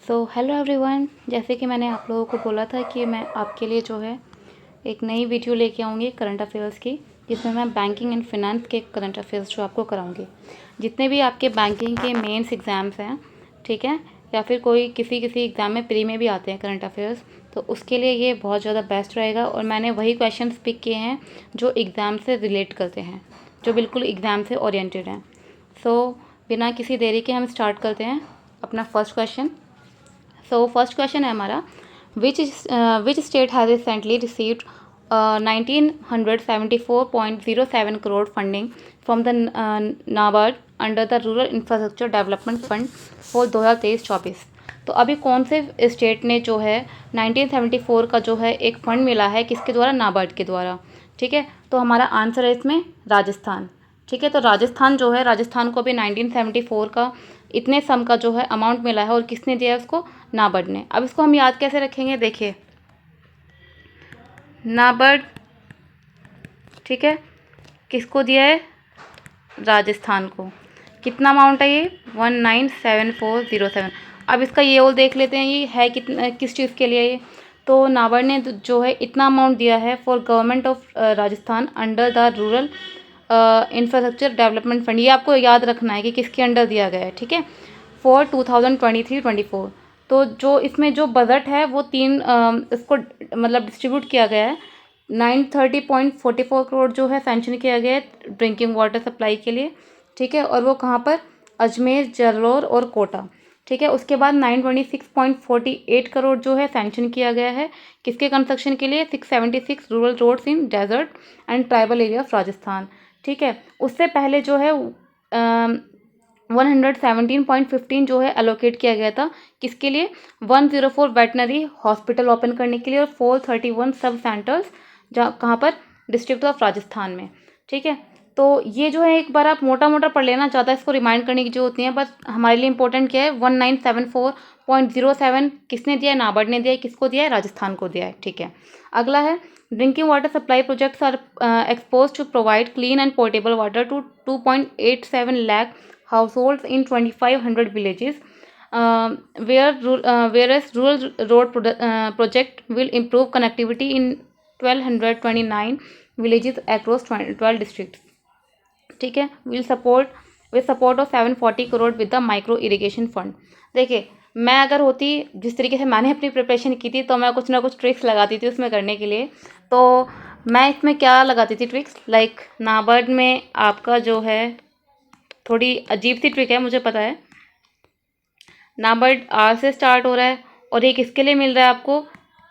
Hello everyone, जैसे कि मैंने आप लोगों को बोला था कि मैं आपके लिए जो है एक नई वीडियो लेके आऊँगी करंट अफेयर्स की, जिसमें मैं बैंकिंग एंड फिनेंस के करंट अफेयर्स जो आपको कराऊँगी। जितने भी आपके बैंकिंग के मेंस एग्ज़ाम्स हैं, ठीक है, या फिर कोई किसी एग्ज़ाम में प्री में भी आते हैं करंट अफेयर्स, तो उसके लिए ये बहुत ज़्यादा बेस्ट रहेगा। और मैंने वही क्वेश्चन पिक किए हैं जो एग्ज़ाम से रिलेट करते हैं, जो बिल्कुल एग्ज़ाम से ओरिएंटेड हैं। बिना किसी देरी के हम स्टार्ट करते हैं अपना फर्स्ट क्वेश्चन। फर्स्ट क्वेश्चन है हमारा, which state has recently received 1974.07 crore funding from the NABARD under the rural infrastructure development fund for 2023-24। तो अभी कौन से स्टेट ने जो है 1974 का जो है एक फ़ंड मिला है, किसके द्वारा? नाबार्ड के द्वारा। ठीक है, तो हमारा आंसर है इसमें राजस्थान। ठीक है, तो राजस्थान जो है, राजस्थान को अभी 1974 का इतने सम का जो है अमाउंट मिला है, और किसने दिया है उसको? नाबार्ड ने। अब इसको हम याद कैसे रखेंगे? देखिए, नाबार्ड, ठीक है, किसको दिया है? राजस्थान को। कितना अमाउंट है ये? 197407। अब इसका ये और देख लेते हैं, ये है कितना, किस चीज़ के लिए ये। तो नाबार्ड ने जो है इतना अमाउंट दिया है for government of Rajasthan under the rural infrastructure development fund. ये आपको याद रखना है कि किसके अंडर दिया गया है, ठीक है, फॉर 2023-24। तो जो इसमें जो बजट है वो इसको मतलब डिस्ट्रीब्यूट किया गया है। 930.44 करोड़ जो है सैंक्शन किया गया है ड्रिंकिंग वाटर सप्लाई के लिए, ठीक है, और वो कहाँ पर? अजमेर, जालौर और कोटा। ठीक है, उसके बाद 926.48 करोड़ जो है सैंक्शन किया गया है किसके कंस्ट्रक्शन के लिए? 676 rural roads in desert and tribal area of Rajasthan. ठीक है, उससे पहले जो है 117.15 जो है एलोकेट किया गया था किसके लिए? 104 वेटनरी हॉस्पिटल ओपन करने के लिए, और 431 सब सेंटर्स जहाँ कहाँ पर? डिस्ट्रिक्ट ऑफ राजस्थान में। ठीक है, तो ये जो है एक बार आप मोटा मोटा पढ़ लेना, ज़्यादा इसको रिमाइंड करने की जरूरत नहीं है। बस हमारे लिए इंपॉर्टेंट क्या है? 1974.07 किसने दिया है? नाबार्ड ने दिया है। किसको दिया है? राजस्थान को दिया है। ठीक है, अगला है, drinking water supply projects are expose to provide clean and portable water to 2.87 lakh households in 2500 villages, whereas rural road project will improve connectivity in 1229 villages across 12 districts. ठीक है, will support of 740 crore with the micro irrigation fund. देखिए, मैं अगर होती, जिस तरीके से मैंने अपनी प्रिपरेशन की थी, तो मैं कुछ ना कुछ ट्रिक्स लगाती थी उसमें करने के लिए। तो मैं इसमें क्या लगाती थी ट्रिक्स? लाइक नाबार्ड में आपका जो है थोड़ी अजीब सी ट्रिक है, मुझे पता है। नाबार्ड आर से स्टार्ट हो रहा है, और ये किसके लिए मिल रहा है आपको?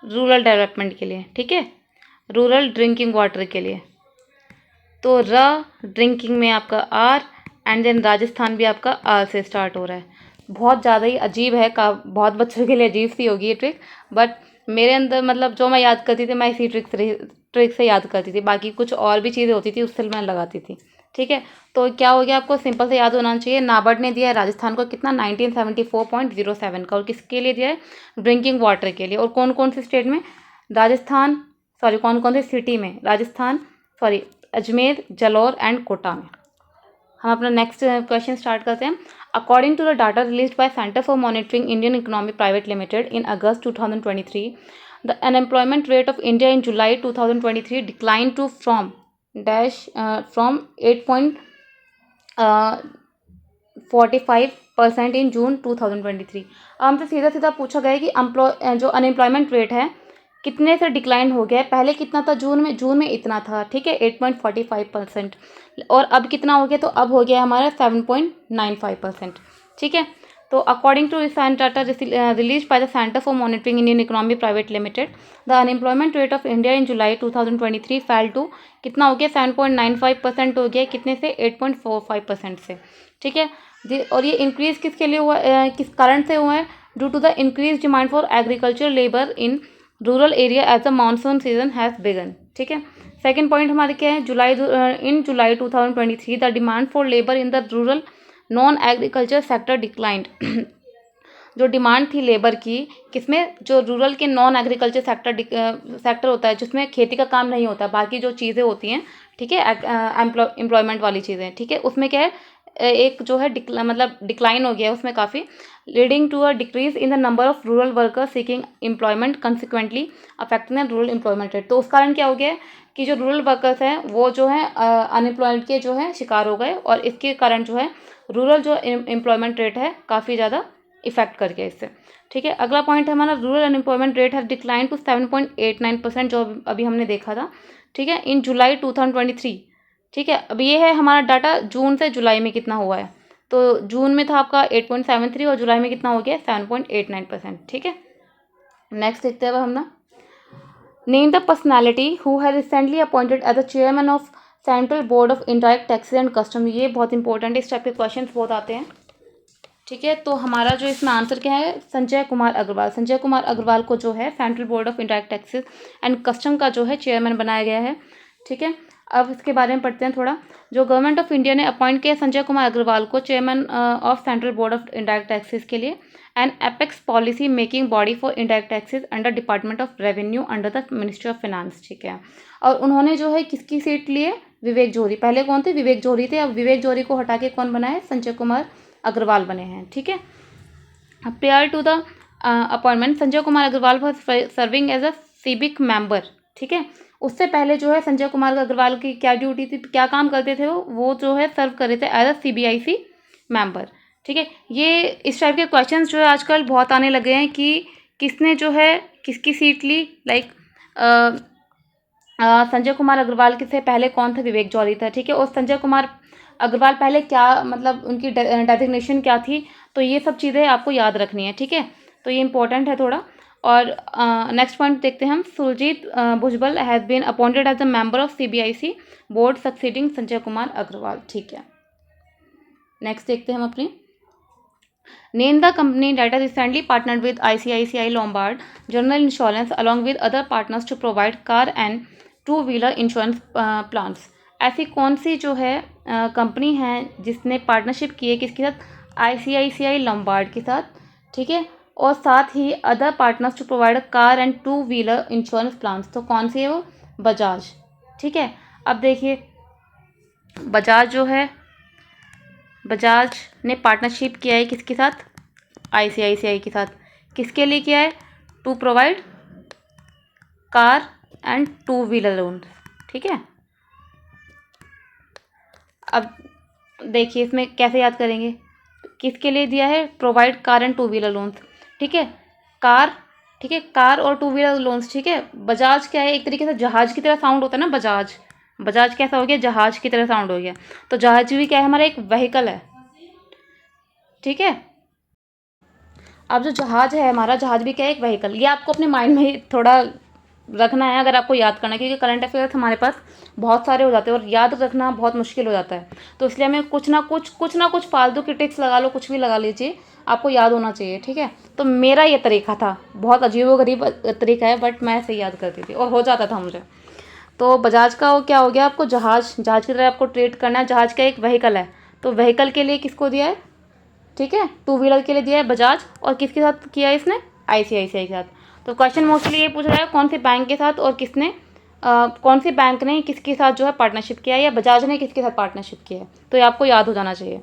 रूरल डेवलपमेंट के लिए, ठीक है, रूरल ड्रिंकिंग वाटर के लिए। तो ड्रिंकिंग में आपका आर, एंड देन राजस्थान भी आपका आर से स्टार्ट हो रहा है। बहुत ज़्यादा ही अजीब है, बहुत बच्चों के लिए अजीब सी होगी ये ट्रिक, बट मेरे अंदर मतलब जो मैं याद करती थी, मैं इसी ट्रिक से याद करती थी। बाकी कुछ और भी चीज़ें होती थी, उससे मैं लगाती थी। ठीक है, तो क्या हो गया? आपको सिंपल से याद होना चाहिए। नाबार्ड ने दिया है राजस्थान को कितना? 1974.07 का, और किसके लिए दिया है? ड्रिंकिंग वाटर के लिए। और कौन कौन से स्टेट में? राजस्थान, सॉरी, कौन कौन से सिटी में? राजस्थान, सॉरी, अजमेर, जालौर एंड कोटा में। हम अपना नेक्स्ट क्वेश्चन स्टार्ट करते हैं। According to the data released by Centre for Monitoring Indian Economy private limited in August 2023, the unemployment rate of India in July 2023 decline to from 8.45% in June 2023। अब हमसे सीधा सीधा पूछा गया है कि जो अनएम्प्लॉयमेंट रेट है कितने से डिक्लाइन हो गया है। पहले कितना था? जून में इतना था, ठीक है, 8.45%, और अब कितना हो गया? तो अब हो गया हमारा 7.95%। ठीक है, तो according to recent data release by the Centre for Monitoring Indian Economy private Limited, the unemployment rate of India in July 2023 fell to कितना हो गया? 7.95% हो गया। कितने से? 8.45% से। ठीक है, और ये इंक्रीज किसके लिए हुआ, किस कारण से हुआ है? Due to the increase demand for agriculture labour in rural area as the monsoon season has begun. ठीक है, सेकेंड पॉइंट हमारे क्या है? In July 2023 the demand for labour in the rural non agriculture sector declined. जो demand थी labour की, किसमें? जो रूरल के नॉन एग्रीकल्चर सेक्टर होता है, जिसमें खेती का काम नहीं होता, बाकी जो चीज़ें होती हैं, ठीक है, एम्प्लॉयमेंट वाली चीज़ें, ठीक है, उसमें क्या है? एक जो है मतलब डिक्लाइन हो गया है उसमें काफ़ी, leading to a decrease in the number of rural workers seeking employment, consequently affecting the rural employment rate. तो उस कारण क्या हो गया है कि जो रूरल वर्कर्स हैं वो जो है अनएम्प्लॉयमेंट के जो है शिकार हो गए, और इसके कारण जो है रूरल जो एम्प्लॉयमेंट रेट है काफ़ी ज़्यादा इफेक्ट कर गया इससे। ठीक है, अगला पॉइंट है हमारा, rural unemployment rate have decline to 7.89%, जो अभी हमने देखा था। ठीक है, इन जुलाई 2023। ठीक है, अब ये है हमारा डाटा जून से जुलाई में कितना हुआ है। तो जून में था आपका 8.73 और जुलाई में कितना हो गया 7.89%। ठीक है, नेक्स्ट देखते हैं अब हम ना, name the personality who has recently appointed as the chairman of central board of Indirect Taxes and Custom. ये बहुत इंपॉर्टेंट है, इस टाइप के क्वेश्चन बहुत आते हैं। ठीक है, तो हमारा जो इसमें आंसर क्या है, संजय कुमार अग्रवाल। संजय कुमार अग्रवाल को जो है central board of Indirect Taxes and custom का जो है चेयरमैन बनाया गया है। ठीक है, अब इसके बारे में पढ़ते हैं थोड़ा। जो गवर्नमेंट ऑफ इंडिया ने अपॉइंट किया संजय कुमार अग्रवाल को chairman of central board of Indirect taxes के लिए, N apex policy making body for indirect taxes under department of revenue under the ministry of finance. ठीक है, और उन्होंने जो है किसकी सीट लिए, विवेक जौहरी। पहले कौन थे, विवेक जौहरी थे, अब विवेक जौहरी को हटा के कौन बना है, संजय कुमार अग्रवाल बने हैं। ठीक है, prior to the appointment Sanjay Kumar Agrawal was serving as a civic member. ठीक है, उससे पहले जो है संजय कुमार अग्रवाल की क्या ड्यूटी थी, क्या काम करते थे वो जो है सर्व कर रहे थे एज अ CBIC मेंबर। ठीक है, ये इस टाइप के क्वेश्चंस जो है आजकल बहुत आने लगे हैं कि किसने जो है किसकी सीट ली, लाइक संजय कुमार अग्रवाल के से पहले कौन था, विवेक जौहरी था। ठीक है, और संजय कुमार अग्रवाल पहले क्या मतलब उनकी डेजिग्नेशन क्या थी, तो ये सब चीज़ें आपको याद रखनी है। ठीक है, तो ये इंपॉर्टेंट है थोड़ा। और नेक्स्ट पॉइंट देखते हैं हम, Surjit Bhujbal has been appointed as a member of CBIC board succeeding Sanjay Kumar Agarwal. ठीक है, नेक्स्ट देखते हैं हम अपनी, name the company that has recently partnered with ICICI Lombard general insurance along with other partners to provide car and two wheeler insurance plans. ऐसी कौन सी जो है कंपनी है जिसने पार्टनरशिप की है किसके साथ, ICICI Lombard के साथ। ठीक है, और साथ ही other partners to provide car and two wheeler insurance plans. तो कौन सी है वो, बजाज। ठीक है, अब देखिए बजाज जो है, बजाज ने पार्टनरशिप किया है किसके साथ, ICICI के साथ। किसके लिए किया है, to provide car and two wheeler loan. ठीक है, अब देखिए इसमें कैसे याद करेंगे, किसके लिए दिया है, provide car and two wheeler loans. ठीक है, कार, ठीक है, कार और टू व्हीलर लोन्स। ठीक है, बजाज क्या है, एक तरीके से जहाज की तरह साउंड होता है ना, बजाज, बजाज कैसा हो गया, जहाज की तरह साउंड हो गया। तो जहाज भी क्या है, हमारा एक व्हीकल है। ठीक है, अब जो जहाज है हमारा, जहाज भी क्या है, एक व्हीकल। ये आपको अपने माइंड में थोड़ा रखना है अगर आपको याद करना है, क्योंकि करंट अफेयर्स हमारे पास बहुत सारे हो जाते हैं और याद रखना बहुत मुश्किल हो जाता है। तो इसलिए हमें कुछ ना कुछ फालतू की टिप्स लगा लो, कुछ भी लगा लीजिए, आपको याद होना चाहिए। ठीक है, तो मेरा ये तरीका था, बहुत अजीबोगरीब तरीका है, बट मैं ऐसे याद करती थी और हो जाता था मुझे। तो बजाज का वो क्या हो गया, आपको जहाज की तरह आपको ट्रीट करना है, जहाज का एक व्हीकल है। तो व्हीकल के लिए किसको दिया है, ठीक है, टू व्हीलर के लिए दिया है बजाज, और किसके साथ किया है इसने, ICICI के साथ। तो क्वेश्चन मोस्टली ये पूछ रहा है कौन से बैंक के साथ और किसने कौन सी बैंक ने किसके साथ जो है पार्टनरशिप किया है, या बजाज ने किसके साथ पार्टनरशिप किया है। तो ये आपको याद हो जाना चाहिए।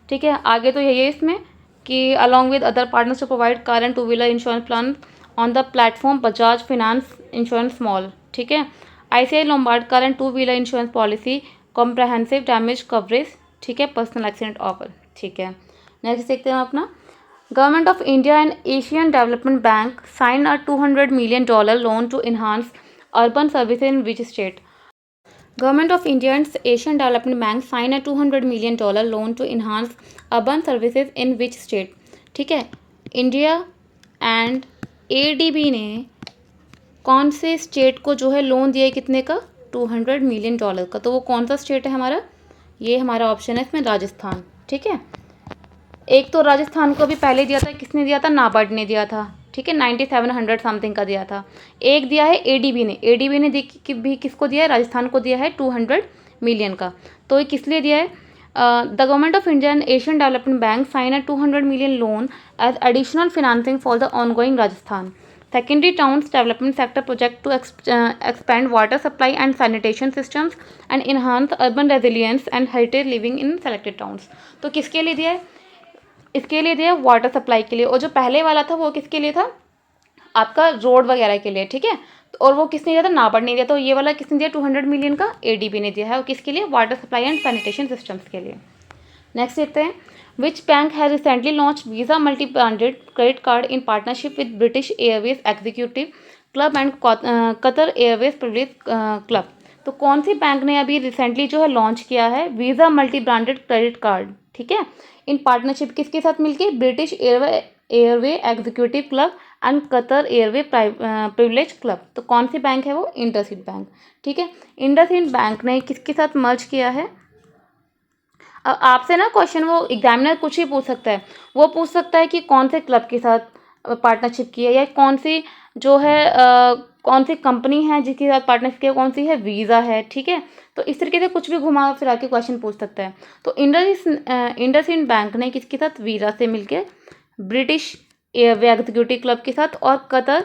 ठीक है, आगे तो यही है इसमें कि along with other partners to provide car and two wheeler insurance plan on the platform Bajaj finance insurance mall. ठीक है, ICICI Lombard car and two wheeler insurance policy comprehensive damage coverage. ठीक है, पर्सनल एक्सीडेंट ऑफर। ठीक है, next देखते हैं अपना, government of India and Asian development bank sign a $200 million loan to enhance urban services in which state. Government of India and Asian Development Bank sign a $200 million loan to enhance urban services in which state। ठीक है, India and ADB ने कौन से state को जो है loan दिया है, कितने का, $200 million का। तो वो कौन सा स्टेट है हमारा, ये हमारा ऑप्शन है इसमें राजस्थान। ठीक है, एक तो राजस्थान को भी पहले दिया था, किसने दिया था, नाबार्ड ने दिया था। ठीक है, 9700 समथिंग का दिया था। एक दिया है ADB ने, ADB ने भी किसको दिया है, राजस्थान को दिया है 200 मिलियन का। तो ये किस लिए दिया है, the government of India and Asian development bank sign a $200 million loan as additional financing for the ongoing Rajasthan secondary towns development sector project to expand water supply and sanitation systems and enhance urban resilience and heritage living in selected towns। तो किसके लिए दिया है? इसके लिए दिया water supply के लिए, और जो पहले वाला था वो किसके लिए था? आपका रोड वगैरह के लिए, ठीक है। और वो किसने दिया था? नाबार्ड ने दिया। तो ये वाला किसने दिया? 200 मिलियन का ADB ने दिया है, और किसके लिए? Water supply and sanitation systems के लिए। नेक्स्ट देखते हैं, which bank has recently launch visa multi branded credit card in partnership with British Airways executive club and Qatar Airways privilege club. तो कौन सी बैंक ने अभी रिसेंटली जो है लॉन्च किया है visa multi branded credit card, ठीक है, इन पार्टनरशिप किसके साथ मिलके? British airway executive club and Qatar airway privilege club. तो कौन सी बैंक है वो? इंडसइंड बैंक, ठीक है। इंडसइंड बैंक ने किसके साथ मर्ज किया है? अब आपसे ना क्वेश्चन वो एग्जामिनर कुछ ही पूछ सकता है, वो पूछ सकता है कि कौन से क्लब के साथ पार्टनरशिप की है, या कौन सी जो है कौन सी कंपनी है जिसके साथ पार्टनरशिप किया, कौन सी है वीज़ा है, ठीक है। तो इस तरीके से कुछ भी घुमा फिरा के क्वेश्चन पूछ सकता है। तो इंडसइंड बैंक ने किसके साथ? वीज़ा से मिलके ब्रिटिश एयरवे एग्जीक्यूटिव क्लब के साथ और कतर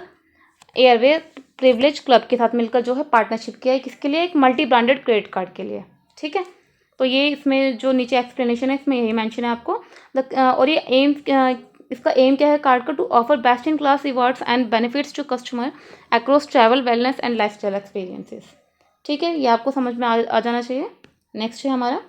एयरवे प्रिविलेज क्लब के साथ मिलकर जो है पार्टनरशिप किया है, किसके लिए? एक मल्टी ब्रांडेड क्रेडिट कार्ड के लिए, ठीक है। तो ये इसमें जो नीचे एक्सप्लेनेशन है इसमें यही मेंशन है आपको। और ये इसका एम क्या है कार्ड का? To offer best in class rewards and benefits to customer across travel wellness and lifestyle experiences, ठीक है। ये आपको समझ में आ जाना चाहिए। नेक्स्ट है हमारा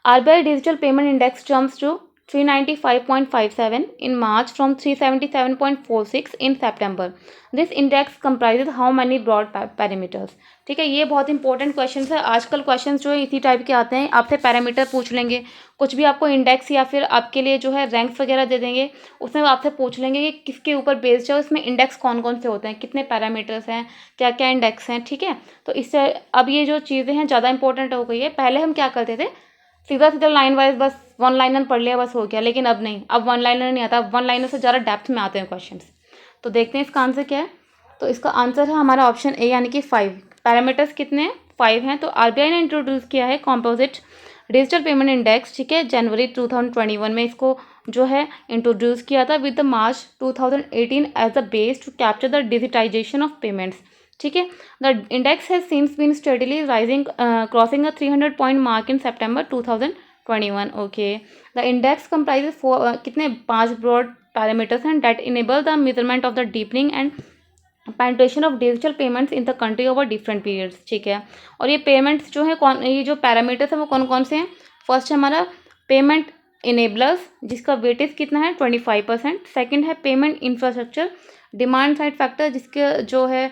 RBI digital payment index jumps to 395.57 in March from 377.46 in September. This index comprises how many broad parameters? ठीक है, ये बहुत इंपॉर्टेंट क्वेश्चन है। आजकल क्वेश्चन जो है इसी टाइप के आते हैं, आपसे पैरामीटर पूछ लेंगे, कुछ भी आपको इंडेक्स या फिर आपके लिए जो है रैंक्स वगैरह दे देंगे, उसमें आपसे पूछ लेंगे कि किसके ऊपर बेस्ड है, उसमें इंडेक्स कौन कौन से होते हैं, कितने पैरामीटर्स हैं, क्या क्या इंडेक्स हैं, ठीक है। तो इससे अब ये जो चीज़ें हैं ज़्यादा इंपॉर्टेंट हो गई है। पहले हम क्या करते थे? सीधा सीधा लाइन वाइज बस वन लाइनर पढ़ लिया बस हो गया, लेकिन अब नहीं, अब वन लाइनर नहीं आता, अब वन लाइनर से ज़्यादा डेप्थ में आते हैं क्वेश्चंस। तो देखते हैं इसका आंसर क्या है। तो इसका आंसर है हमारा ऑप्शन ए, यानी कि 5। पैरामीटर्स कितने हैं? 5 हैं। तो RBI ने इंट्रोड्यूस किया है कॉम्पोजिट डिजिटल पेमेंट इंडेक्स, ठीक है, जनवरी 2021 में इसको जो है इंट्रोड्यूस किया था with the March 2018 as the base to capture the digitisation of payments, ठीक है। The index has since been steadily rising crossing a 300 point mark in September 2021। Okay, the index comprises कितने? 5 ब्रॉड पैरामीटर्स हैं that enable the measurement of the deepening and penetration of digital payments in the country over different periods, ठीक है। और ये payments जो है ये जो पैरामीटर्स हैं वो कौन कौन से हैं? फर्स्ट है हमारा पेमेंट इनेबलर्स, जिसका वेटेज कितना है? 25%। सेकंड है payment infrastructure demand side factor, जिसके जो है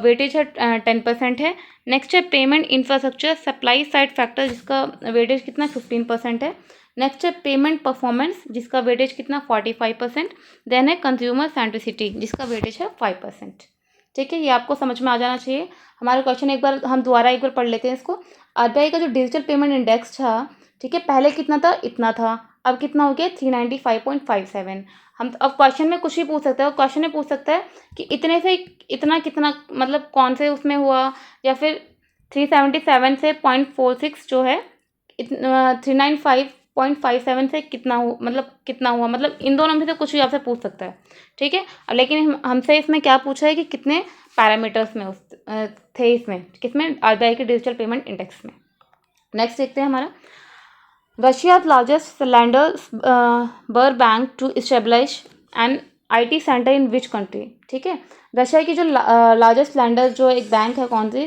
वेटेज है 10% है। नेक्स्ट है payment infrastructure supply side factor, जिसका वेटेज कितना? 15% है। नेक्स्ट है पेमेंट परफॉर्मेंस, जिसका वेटेज कितना? 45%। देन है कंज्यूमर सेंट्रिसिटी, जिसका वेटेज है 5%, ठीक है। ये आपको समझ में आ जाना चाहिए। हमारा क्वेश्चन एक बार हम दोबारा एक बार पढ़ लेते हैं इसको। RBI का जो डिजिटल पेमेंट इंडेक्स था, ठीक है, पहले कितना था? इतना था। अब कितना हो गया? 395.57। हम अब क्वेश्चन में कुछ भी पूछ सकते हैं, क्वेश्चन में पूछ सकता है कि इतने से इतना कितना, मतलब कौन से उसमें हुआ, या फिर 377 से 0.46 जो है 395.57 से कितना हो, मतलब कितना हुआ, मतलब इन दोनों में से कुछ भी आपसे पूछ सकता है, ठीक है। लेकिन हमसे इसमें क्या पूछा है कि कितने पैरामीटर्स में थे इसमें, किसमें? RBI के डिजिटल पेमेंट इंडेक्स में। नेक्स्ट देखते हैं हमारा Russia's largest lender Sber bank to establish an IT centre in which country, ठीक है। रशिया की जो लार्जेस्ट लैंडर जो एक बैंक है, कौन सी?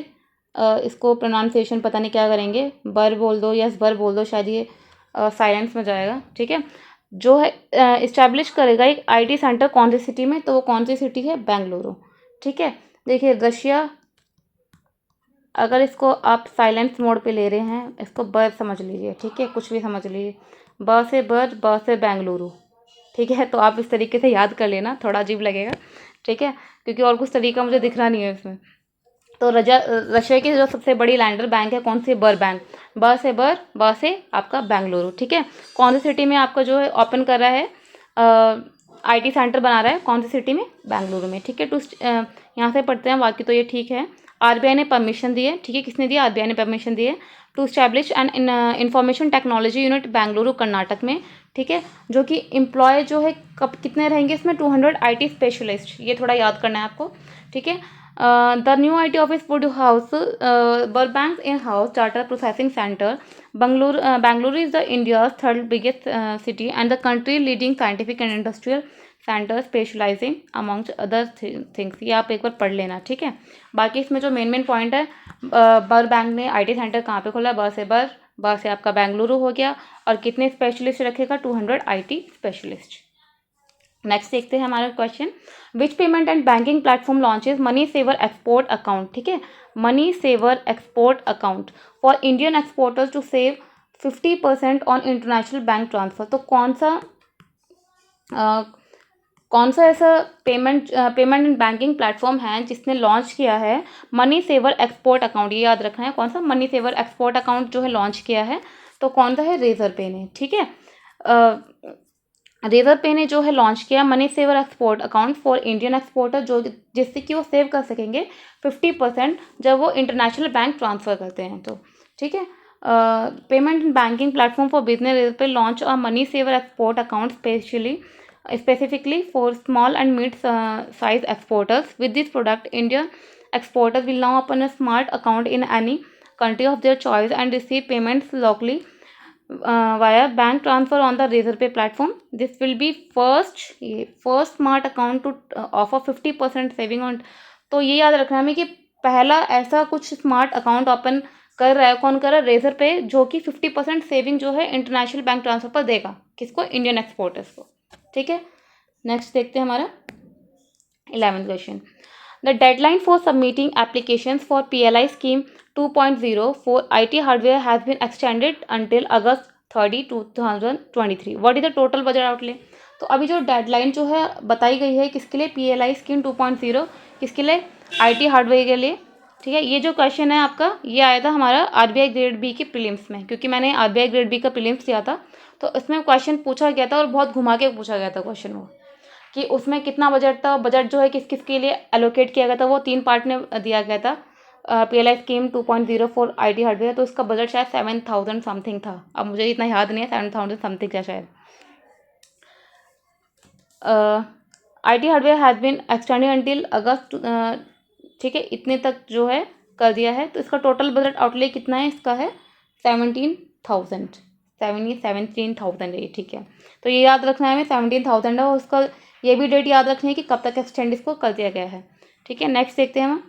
इसको प्रोनाउंसिएशन पता नहीं क्या करेंगे, बर बोल दो, यस बर बोल दो, शायद ये साइलेंस में जाएगा, ठीक है। जो है इस्टेब्लिश करेगा एक IT सेंटर कौन सी सिटी में? तो वो कौन सी सिटी है? बेंगलुरु, ठीक है। देखिए रशिया, अगर इसको आप साइलेंस मोड पे ले रहे हैं, इसको बर समझ लीजिए, ठीक है, कुछ भी समझ लीजिए, ब से बर, ब से बेंगलुरु, ठीक है। तो आप इस तरीके से याद कर लेना, थोड़ा अजीब लगेगा, ठीक है, क्योंकि और कुछ तरीका मुझे दिख रहा नहीं है इसमें। तो रशिया की जो सबसे बड़ी लैंडर बैंक है कौन सी? बर बैंक, ब से बर, ब से आपका बेंगलुरु, ठीक है। कौन सी सिटी में आपका जो है ओपन कर रहा है, IT सेंटर बना रहा है, कौन सी सिटी में? बेंगलुरु में, ठीक है। तो यहाँ से पढ़ते हैं, बाकी तो ये ठीक है। RBI ने परमिशन दी है, ठीक है, किसने दिया? RBI ने परमिशन दी है to establish an information technology unit Bengaluru Karnataka में ठीक है, जो कि एम्प्लॉय जो है कब कितने रहेंगे इसमें 200 IT स्पेशलिस्ट, ये थोड़ा याद करना है आपको, ठीक है। The new IT office would house Burbank in house data processing centre, Bangalore is the India's third biggest city and the country leading scientific and industrial center specializing amongst other things। ये आप एक बार पढ़ लेना, ठीक है। बाकी इसमें जो मेन पॉइंट है, बैंक ने IT सेंटर कहाँ पे खोला है, ब से आपका बेंगलुरु हो गया, और कितने स्पेशलिस्ट रखेगा, 200 IT स्पेशलिस्ट। नेक्स्ट देखते हैं हमारा question, which payment and banking platform launches money saver export account, ठीक है, money saver export account for Indian exporters to save 50% on international bank transfer. तो कौन सा ऐसा पेमेंट एंड बैंकिंग प्लेटफॉर्म है जिसने लॉन्च किया है मनी सेवर एक्सपोर्ट अकाउंट, ये याद रखना है, कौन सा मनी सेवर एक्सपोर्ट अकाउंट जो है लॉन्च किया है, तो कौन सा है, रेजर पे ने, ठीक है। रेजर पे ने जो है लॉन्च किया money saver export account for Indian exporter, जो जिससे कि वो सेव कर सकेंगे 50% जब वो इंटरनेशनल बैंक ट्रांसफ़र करते हैं, तो ठीक है। Payment and banking platform for business Razorpay launch a money saver export account specifically for small and mid-size exporters. With this product, Indian exporters will now open a smart account in any country of their choice and receive payments locally via bank transfer on the Razorpay platform. This will be first smart account to offer 50% saving on। तो ये याद रखना हमें कि पहला ऐसा कुछ smart account open कर रहा है, कौन कर रहा है, रेजर पे, जो कि 50% सेविंग जो है इंटरनेशनल बैंक ट्रांसफर पर देगा, किसको, इंडियन एक्सपोर्टर्स को, ठीक है। नेक्स्ट देखते हैं हमारा 11th question, the deadline for submitting applications for PLI scheme 2.0 for IT hardware has been extended until August 30, 2023। What is the total budget outlay. तो अभी जो डेडलाइन जो है बताई गई है किसके लिए, PLI स्कीम 2.0 किसके लिए, IT हार्डवेयर के लिए, ठीक है। ये जो क्वेश्चन है आपका, ये आया था हमारा RBI ग्रेड बी के प्रीलिम्स में, क्योंकि मैंने RBI ग्रेड बी का प्रीलिम्स दिया था, तो इसमें क्वेश्चन पूछा गया था और बहुत घुमा के पूछा गया था क्वेश्चन वो, कि उसमें कितना बजट था, बजट जो है किस किस के लिए एलोकेट किया गया था, वो 3 पार्ट में दिया गया था। PLI scheme 2.0 for IT hardware, तो उसका बजट शायद 7,000 समथिंग था, अब मुझे इतना याद नहीं है, 7,000 समथिंग था शायद। IT hardware has been extended until August, ठीक है, इतने तक जो है कर दिया है। तो इसका टोटल बजट आउटले कितना है, इसका है 17,000 है, ठीक है। तो ये याद रखना है हमें 17,000 है, और उसका ये भी डेट याद रखनी है कि कब तक एक्सटेंड इसको कर दिया गया है, ठीक है। नेक्स्ट देखते हैं हम,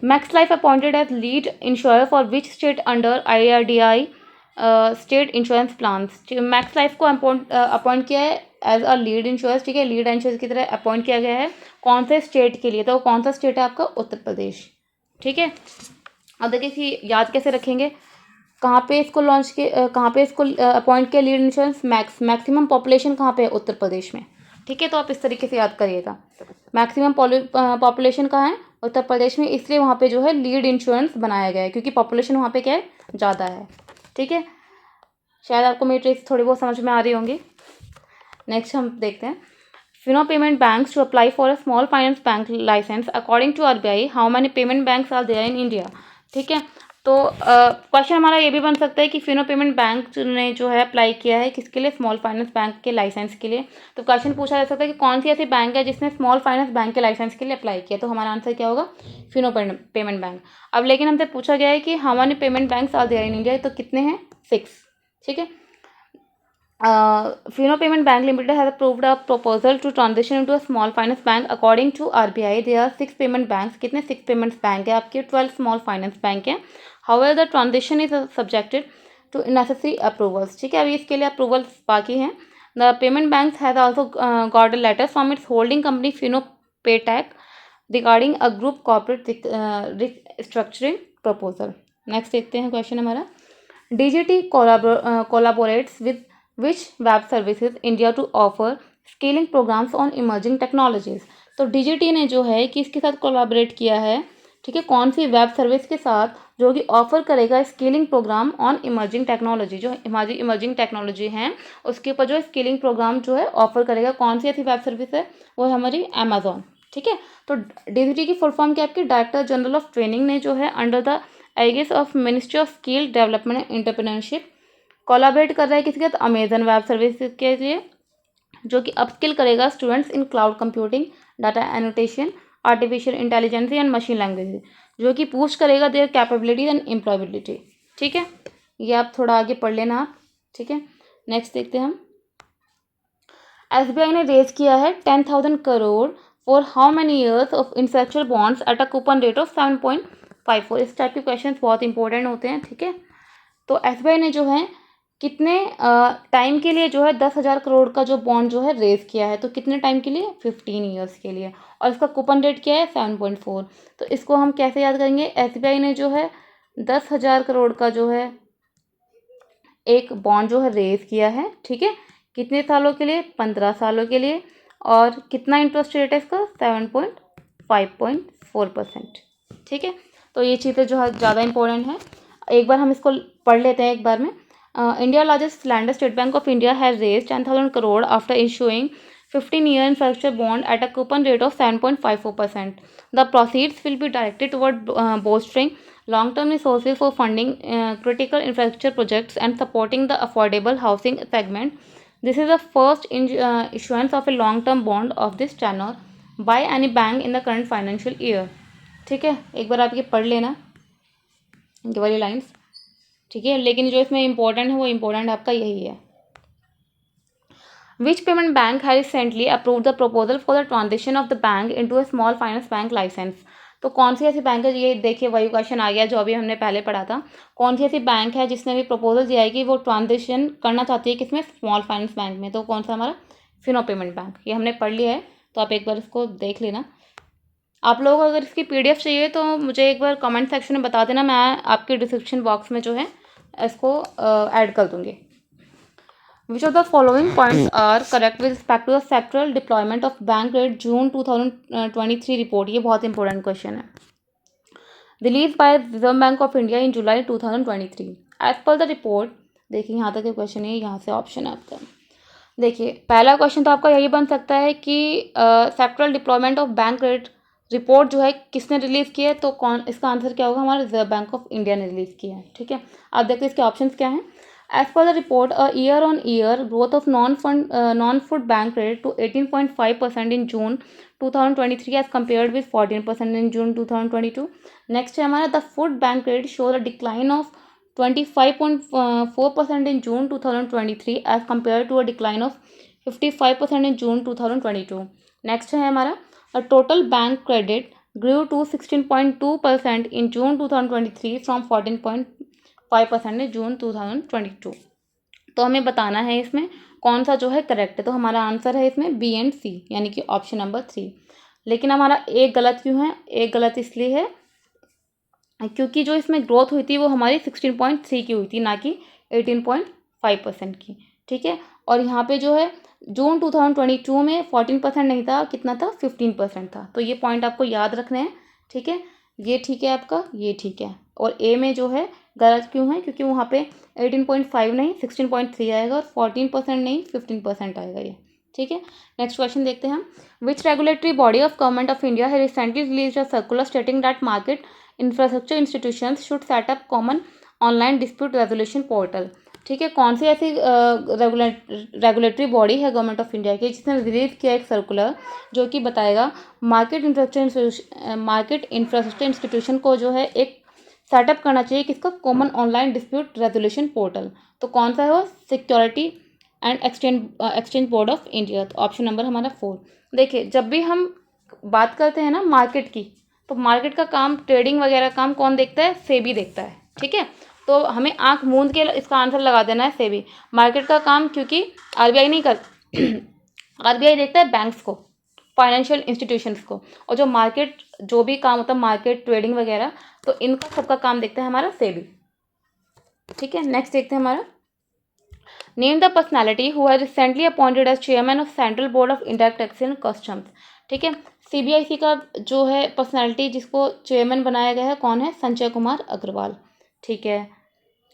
Max life appointed as lead insure for which state under IRDAI state insurance plans. Max life को अपॉइंट किया है एज अ लीड इंश्योरेंस, ठीक है, लीड इंश्योरेंस की तरह अपॉइंट किया गया है, कौन से स्टेट के लिए, तो कौन सा स्टेट है आपका, उत्तर प्रदेश, ठीक है। अब देखिए कि याद कैसे रखेंगे, कहाँ पे इसको लॉन्च किए, कहाँ पे इसको अपॉइंट किया लीड इंश्योरेंस, मैक्सिमम पॉपुलेशन कहाँ पे है, उत्तर प्रदेश में, ठीक है। तो आप इस तरीके से याद करिएगा, मैक्सिमम पॉपुलेशन कहाँ है, उत्तर प्रदेश में, इसलिए वहाँ पे जो है लीड इंश्योरेंस बनाया गया है, क्योंकि पॉपुलेशन वहाँ पे क्या है, ज़्यादा है, ठीक है। शायद आपको मेरी ट्रिक्स थोड़ी बहुत समझ में आ रही होंगी। नेक्स्ट हम देखते हैं, Fino payment banks to apply for a small finance bank licence according to RBI, how many payment banks are there in India, ठीक है। तो क्वेश्चन हमारा ये भी बन सकता है कि फिनो पेमेंट बैंक ने जो है अप्लाई किया है किसके लिए, स्मॉल फाइनेंस बैंक के लाइसेंस के लिए। तो क्वेश्चन पूछा जा सकता है कि कौन सी ऐसी बैंक है जिसने स्मॉल फाइनेंस बैंक के लाइसेंस के लिए अप्लाई किया, तो हमारा आंसर क्या होगा, फिनो पेमेंट बैंक। अब लेकिन हमसे पूछा गया है कि how many payment banks are there in India, तो कितने हैं, 6, ठीक है। Fino Payment Bank Limited has approved a proposal to transition into a small finance bank. According to RBI, there are 6 payment banks. कितने 6 payments बैंक है आपके, 12 small finance bank है। However, the transition is subjected to necessary approvals, ठीक है, अभी इसके लिए approvals बाकी हैं। The payment banks has also got a letter from its holding company Fino Paytech regarding a group corporate restructuring proposal. Next देखते हैं क्वेश्चन हमारा, DGT collaborates with which web services India to offer scaling programs on emerging technologies। तो DGT ने जो है किसके साथ collaborate किया है, ठीक है, कौन सी वेब सर्विस के साथ, जो कि ऑफर करेगा scaling programme on emerging technology, जो हमारी इमर्जिंग टेक्नोलॉजी हैं उसके ऊपर जो स्केलिंग प्रोग्राम जो है ऑफर करेगा, कौन सी ऐसी वेब सर्विस है, वो है हमारी अमेजोन, ठीक है। तो DGT की फुल फॉर्म क्या आपकी, डायरेक्टर जनरल ऑफ ट्रेनिंग ने जो है under the Agassiz of ministry of skill development and entrepreneurship collaborate कर रहा है किसके साथ, अमेजन वेब सर्विस के लिए, जो कि अपस्किल करेगा students in cloud computing, data annotation, artificial intelligence and machine language, जो कि पूछ करेगा देयर कैपेबिलिटीज एंड एम्प्लॉयबिलिटी। ठीक है, ये आप थोड़ा आगे पढ़ लेना आप। ठीक है, नेक्स्ट देखते हैं हम। एसबीआई ने रेज किया है 10,000 crore for how many years of infrastructure bonds at a coupon rate of 7.54। इस टाइप के क्वेश्चन बहुत इंपॉर्टेंट होते हैं। ठीक है, तो एसबीआई ने जो है कितने टाइम के लिए जो है 10,000 करोड़ का जो बॉन्ड जो है रेज किया है, तो कितने टाइम के लिए, 15 ईयर्स के लिए, और इसका कूपन रेट क्या है, 7.4। तो इसको हम कैसे याद करेंगे, एसबीआई ने जो है 10,000 करोड़ का जो है एक बॉन्ड जो है रेज किया है। ठीक है, कितने सालों के लिए, 15 सालों के लिए, और कितना इंटरेस्ट रेट है इसका, 7.5.4%। ठीक है, तो ये चीज़ें जो है ज़्यादा इंपॉर्टेंट है, एक बार हम इसको पढ़ लेते हैं एक बार में। India largest lender State Bank of India has raise 10,000 crore after issuing 15-year infrastructure bond at a coupon rate of 7.54%. The proceeds will be directed toward bolstering long-term resources for funding critical infrastructure projects and supporting the affordable housing segment. This is the first issuance of a long-term bond of this tenor by any bank in the current financial year. ठीक है, एक बार आप ये पढ़ लेना ये वाली lines. ठीक है, लेकिन जो इसमें इंपॉर्टेंट है वो इंपॉर्टेंट आपका यही है। Which payment bank has recently approved the proposal for the transition of the bank into a small finance bank license? तो कौन सी ऐसी बैंक है, ये देखिए वही क्वेश्चन आ गया जो अभी हमने पहले पढ़ा था। कौन सी ऐसी बैंक है जिसने भी प्रपोजल दिया है कि वो ट्रांजिशन करना चाहती है किसमें, स्मॉल फाइनेंस बैंक में, तो कौन सा, हमारा फिनो पेमेंट बैंक। ये हमने पढ़ लिया है, तो आप एक बार इसको देख लेना। आप लोग अगर इसकी पीडीएफ चाहिए तो मुझे एक बार कमेंट सेक्शन में बता देना, मैं आपके डिस्क्रिप्शन बॉक्स में जो है इसको ऐड कर दूँगी। Which of the following points are correct with respect to the sectoral deployment of bank rate June 2023 report? ये बहुत इंपॉर्टेंट क्वेश्चन है। Released by Reserve Bank of India in July 2023. As per the report, देखिए यहाँ तक के question है, यहाँ से ऑप्शन है आपका। देखिए पहला क्वेश्चन तो आपका यही बन सकता है कि sectoral deployment of bank rate report जो है किसने रिलीज़ की है, तो कौन, इसका आंसर क्या होगा, हमारा रिजर्व बैंक ऑफ इंडिया ने रिलीज़ किया है। ठीक है, आप देखते हैं इसके ऑप्शंस क्या हैं। As per the report, a year-on-year growth of non-food bank rate to 18.5% in June 2023 as compared with 14% in June 2022. Next है हमारा, the food bank rate shows a decline of 25.4% in June 2023 as compared to a decline of 55% in June 2022. Next है हमारा, a total bank credit grew to 16.2% in June 2023 from 14.5% in June 2022. तो हमें बताना है इसमें कौन सा जो है करेक्ट है, तो हमारा आंसर है इसमें बी एंड सी, यानी कि ऑप्शन नंबर 3। लेकिन हमारा एक गलत क्यों है, एक गलत इसलिए है क्योंकि जो इसमें ग्रोथ हुई थी वो हमारी 16.3 की हुई थी, ना कि 18.5% की। ठीक है, और यहाँ पे जो है जून 2022 में 14% नहीं था, कितना था, 15% था। तो ये पॉइंट आपको याद रखने हैं। ठीक है, ये ठीक है आपका, ये ठीक है, और ए में जो है गलत क्यों है, क्योंकि वहाँ पे 18.5 नहीं 16.3 आएगा, और 14% नहीं 15% आएगा ये। ठीक है, नेक्स्ट क्वेश्चन देखते हैं हम। Which regulatory body of government of India है recently release a circular stating that market infrastructure institutions should set up common online dispute resolution portal. ठीक है, कौन सी ऐसी रेगुलेटरी बॉडी है गवर्नमेंट ऑफ इंडिया की जिसने रिलीज किया एक सर्कुलर जो कि बताएगा मार्केट इंफ्रास्ट्रक्चर इंस्टीट्यूशन को जो है एक सेटअप करना चाहिए किसका, common online dispute resolution portal. तो कौन सा है वो, security and exchange board of India. तो ऑप्शन नंबर हमारा 4। देखिए जब भी हम बात करते हैं ना मार्केट की, तो मार्केट का काम, ट्रेडिंग वगैरह काम कौन देखता है, सेबी देखता है। ठीक है, तो हमें आंख मूंद के इसका आंसर लगा देना है सेबी। मार्केट का काम क्योंकि आरबीआई नहीं कर आरबीआई देखता है बैंक्स को, फाइनेंशियल इंस्टीट्यूशंस को, और जो मार्केट जो भी काम होता है मार्केट ट्रेडिंग वगैरह, तो इनका सबका काम देखता है हमारा सेबी। ठीक है, नेक्स्ट देखते हैं हमारा, name the personality who has recently appointed as chairman of central board of indirect tax and customs. ठीक है, सीबीआईसी का जो है पर्सनैलिटी जिसको चेयरमैन बनाया गया है कौन है, संजय कुमार अग्रवाल। ठीक है,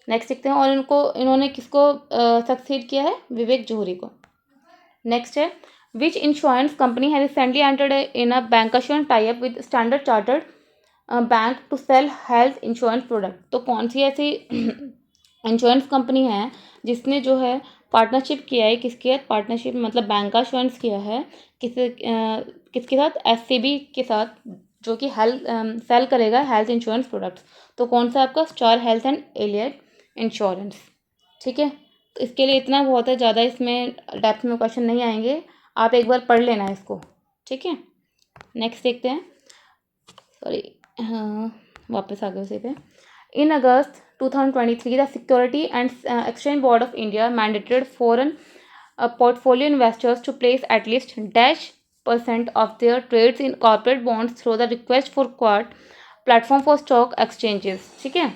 नेक्स्ट देखते हैं, और इन्होंने किसको सक्सीड किया है, विवेक जोहरी को। नेक्स्ट है, विच इंश्योरेंस कंपनी है recently entered in a bankers tie up with Standard Chartered bank to sell health insurance product. तो कौन सी ऐसी इंश्योरेंस कंपनी है जिसने जो है पार्टनरशिप किया है, किसके साथ पार्टनरशिप मतलब बैंक इंश्योरेंस किया है, किसके साथ, एससीबी के साथ, जो कि हेल्थ सेल करेगा हेल्थ इंश्योरेंस प्रोडक्ट्स। तो कौन सा आपका, स्टार हेल्थ एंड एलियड इंश्योरेंस। ठीक है, तो इसके लिए इतना बहुत है, ज़्यादा इसमें डेप्थ में क्वेश्चन नहीं आएंगे, आप एक बार पढ़ लेना इसको। ठीक है, नेक्स्ट देखते हैं। सॉरी, हाँ वापस आ गए उसी पे। In August 2023, the Security and Exchange Board of India mandated foreign portfolio investors to place at least -% of their trades in corporate bonds through the request for quote platform for stock exchanges। ठीक है,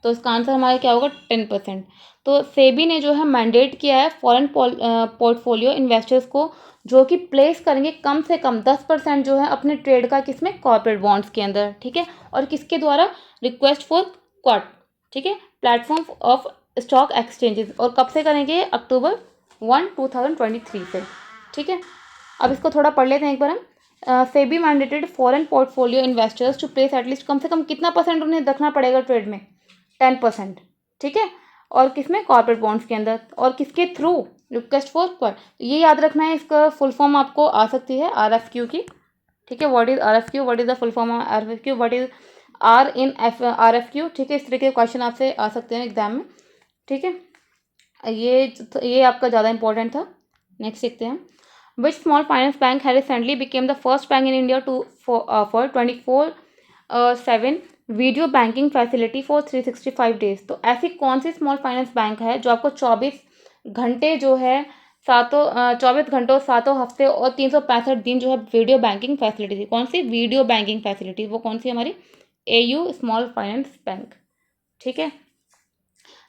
तो इसका answer हमारा क्या होगा, 10%। तो सेबी ने जो है मैंडेट किया है फॉरेन पोर्टफोलियो इन्वेस्टर्स को, जो कि प्लेस करेंगे कम से कम 10% जो है अपने ट्रेड का, किसमें, कॉर्पोरेट बॉन्ड्स के अंदर। ठीक है, और किसके द्वारा, रिक्वेस्ट फॉर क्वाट, ठीक है, प्लेटफॉर्म ऑफ स्टॉक एक्सचेंजेस। और कब से करेंगे, अक्टूबर 1, 2023 से। ठीक है, अब इसको थोड़ा पढ़ लेते हैं एक बार हम। SEBI mandated foreign portfolio investors to place at least, कम से कम कितना परसेंट उन्हें रखना पड़ेगा ट्रेड में, 10%। ठीक है, और किसमें, कॉर्पोरेट बॉन्ड्स के अंदर, और किसके थ्रू, रिक्वेस्ट फॉर क्वाट। ये याद रखना है, इसका फुल फॉर्म आपको आ सकती है RFQ की। ठीक है, what is RFQ, what is the full form of RFQ, what is R in RFQ। ठीक है, इस तरह के क्वेश्चन आपसे आ सकते हैं एग्जाम में। ठीक है, ये आपका ज़्यादा इंपॉर्टेंट था। नेक्स्ट देखते हैं। विच स्मॉल फाइनेंस बैंक है recently became the first bank in India to offer 24/7 video banking facility for 365 days. तो ऐसी कौन सी स्मॉल फाइनेंस बैंक है जो आपको 24 घंटे जो है, 24 घंटों, 7 हफ्ते और 365 दिन जो है वीडियो बैंकिंग फैसिलिटी थी। कौन सी, वीडियो बैंकिंग फैसिलिटी, वो कौन सी, हमारी AU स्मॉल फाइनेंस बैंक। ठीक है,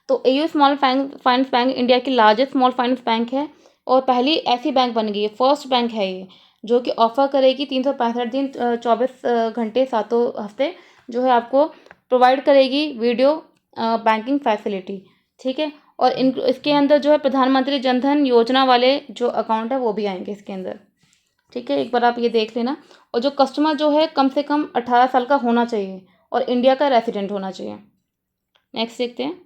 तो AU small finance bank India की लार्जेस्ट स्मॉल फाइनेंस बैंक है, और पहली ऐसी बैंक बन गई है, फर्स्ट बैंक है ये, जो कि ऑफर करेगी 365 दिन, 24 घंटे, 7 हफ्ते जो है आपको प्रोवाइड करेगी वीडियो बैंकिंग फैसिलिटी। ठीक है, और इसके अंदर जो है प्रधानमंत्री जनधन योजना वाले जो अकाउंट है वो भी आएंगे इसके अंदर। ठीक है, एक बार आप ये देख लेना। और जो कस्टमर जो है कम से कम 18 साल का होना चाहिए और इंडिया का रेसिडेंट होना चाहिए। नेक्स्ट देखते हैं।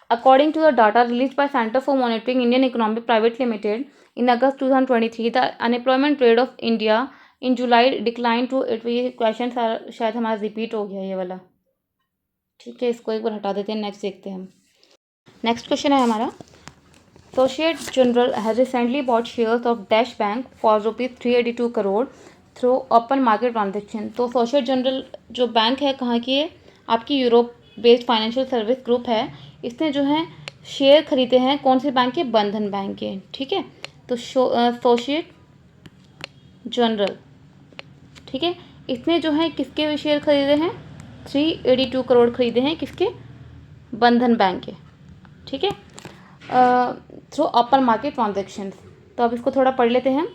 According to the data released by Center for Monitoring Indian Economy Private Limited in August 2023, the unemployment rate of India in July declined to 8। ये क्वेश्चन शायद हमारा रिपीट हो गया ये वाला। ठीक है, इसको एक बार हटा देते हैं, नेक्स्ट देखते हैं हम। नेक्स्ट क्वेश्चन है हमारा, Societe Generale has recently bought shares of Dash Bank for ₹382 crore through open market transaction। तो Societe Generale जो बैंक है कहाँ की है, आपकी Europe based financial service group है। इसने जो है शेयर खरीदे हैं कौन से बैंक के, बंधन बैंक के। ठीक है, तो सोशिएट जनरल, ठीक है, इसने जो है किसके शेयर खरीदे हैं, 382 करोड़ खरीदे हैं, किसके, बंधन बैंक के। ठीक है, थ्रू ओपन मार्केट ट्रांजेक्शन। तो अब इसको थोड़ा पढ़ लेते हैं।